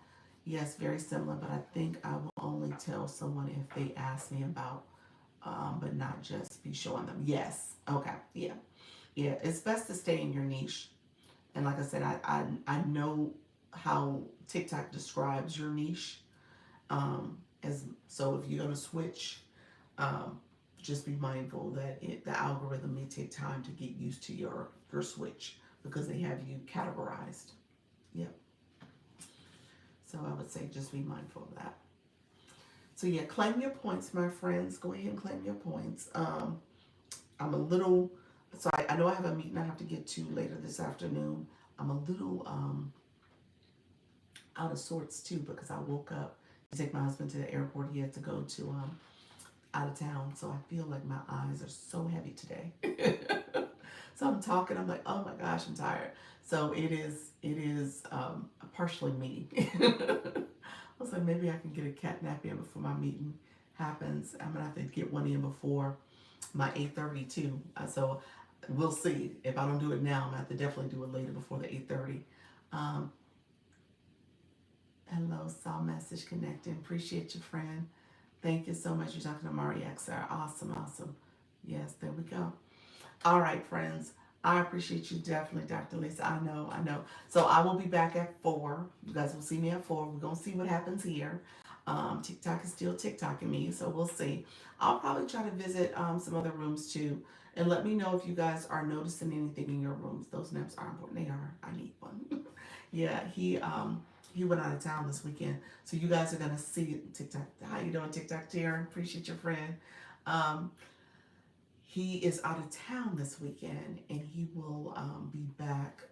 Yes, very similar, but I think I will only tell someone if they ask me about, but not just be showing them. Yes, okay, yeah, yeah. It's best to stay in your niche, and like I said, I know how TikTok describes your niche. As so, if you're gonna switch, um, just be mindful that the algorithm may take time to get used to your switch because they have you categorized. Yep. So I would say just be mindful of that. So yeah, claim your points, my friends. Go ahead and claim your points. I'm a little, so I know I have a meeting I have to get to later this afternoon. I'm a little out of sorts too because I woke up to take my husband to the airport. He had to go to out of town, so I feel like my eyes are so heavy today. So I'm talking. I'm like, oh my gosh, I'm tired. So it is partially me. I was like, maybe I can get a cat nap in before my meeting happens. I'm gonna have to get one in before my 8:30 too. So we'll see. If I don't do it now, I'm gonna have to definitely do it later before the 8:30. Um, Hello, saw message connecting. Appreciate you, friend. Thank you so much. You're talking to Mari XR. Awesome, awesome. Yes, there we go. All right, friends. I appreciate you definitely, Dr. Lisa. I know, I know. So I will be back at 4. You guys will see me at 4. We're going to see what happens here. TikTok is still TikToking me, so we'll see. I'll probably try to visit some other rooms too. And let me know if you guys are noticing anything in your rooms. Those naps are important. They are. I need one. Yeah, he went out of town this weekend. So you guys are gonna see TikTok. How you doing, TikTok, Taryn? Appreciate your friend. Um, he is out of town this weekend, and he will be back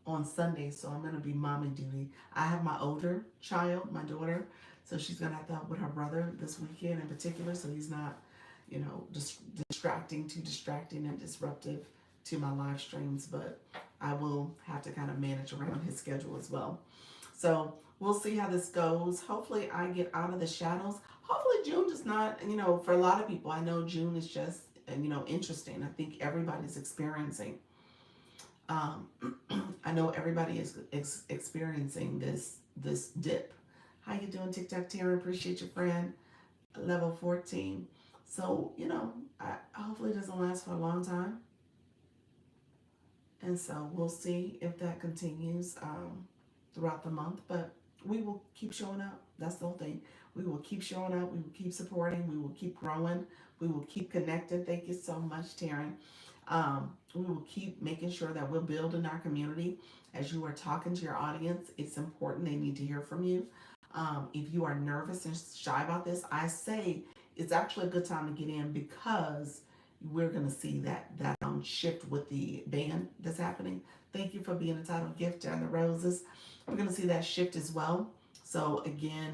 on Sunday. So I'm gonna be mommy duty. I have my older child, my daughter, so she's gonna have to help with her brother this weekend in particular. So he's not, just too distracting and disruptive to my live streams. But I will have to kind of manage around his schedule as well. So we'll see how this goes. Hopefully, I get out of the shadows. Hopefully, June is not, for a lot of people, I know June is just, interesting. I think everybody's experiencing. Um, I know everybody is experiencing this dip. How you doing, TikTok, Tara? Appreciate your friend. Level 14. So, hopefully it doesn't last for a long time. And so we'll see if that continues throughout the month. But we will keep showing up. That's the whole thing. We will keep showing up. We will keep supporting. We will keep growing. We will keep connected. Thank you so much, Taryn. We will keep making sure that we're building our community. As you are talking to your audience, it's important. They need to hear from you. If you are nervous and shy about this, I say it's actually a good time to get in because we're going to see that shift with the band that's happening. Thank you for being entitled gift and the roses. We're going to see that shift as well. So again,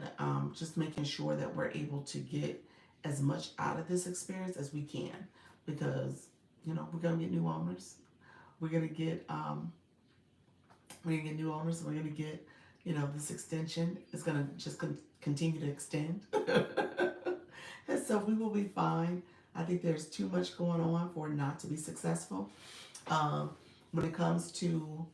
just making sure that we're able to get as much out of this experience as we can, because we're going to get new owners. We're going to get we're going to get new owners. We're going to get This extension is going to just continue to extend. And so we will be fine. I think there's too much going on for it not to be successful. Um, when it comes to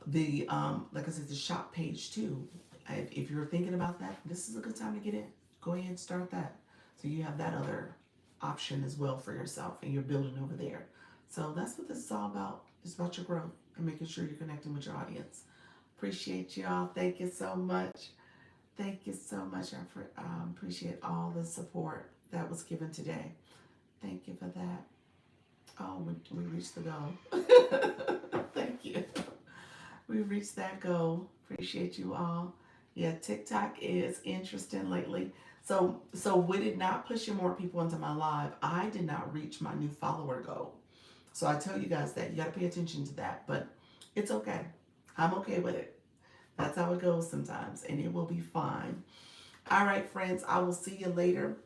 the, like I said, the shop page too. If you're thinking about that, this is a good time to get in. Go ahead and start that. So you have that other option as well for yourself and you're building over there. So that's what this is all about. It's about your growth and making sure you're connecting with your audience. Appreciate y'all. Thank you so much. Thank you so much. I appreciate all the support that was given today. Thank you for that. Oh, we reached the goal. Thank you. We reached that goal. Appreciate you all. Yeah, TikTok is interesting lately. So with it not pushing more people into my live, I did not reach my new follower goal. So I tell you guys that you got to pay attention to that, but it's okay. I'm okay with it. That's how it goes sometimes, and it will be fine. All right, friends, I will see you later.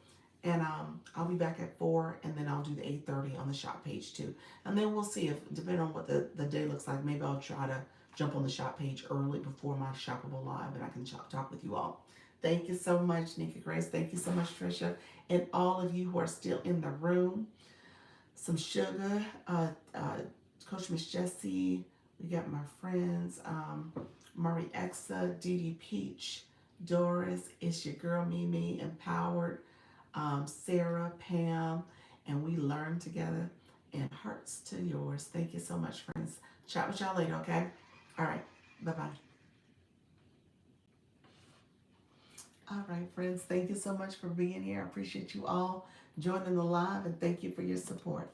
And I'll be back at 4, and then I'll do the 8:30 on the shop page too. And then we'll see if, depending on what the day looks like, maybe I'll try to jump on the shop page early before my shoppable live, and I can talk with you all. Thank you so much, Nika Grace. Thank you so much, Trisha, and all of you who are still in the room. Some sugar, Coach Miss Jessie. We got my friends, Murray Exa, Dee Dee Peach, Doris. It's your girl Mimi, Empowered, Sarah, Pam, and we learn together. And hearts to yours. Thank you so much, friends. Chat with y'all later, okay? All right. Bye bye. All right, friends. Thank you so much for being here. I appreciate you all joining the live and thank you for your support.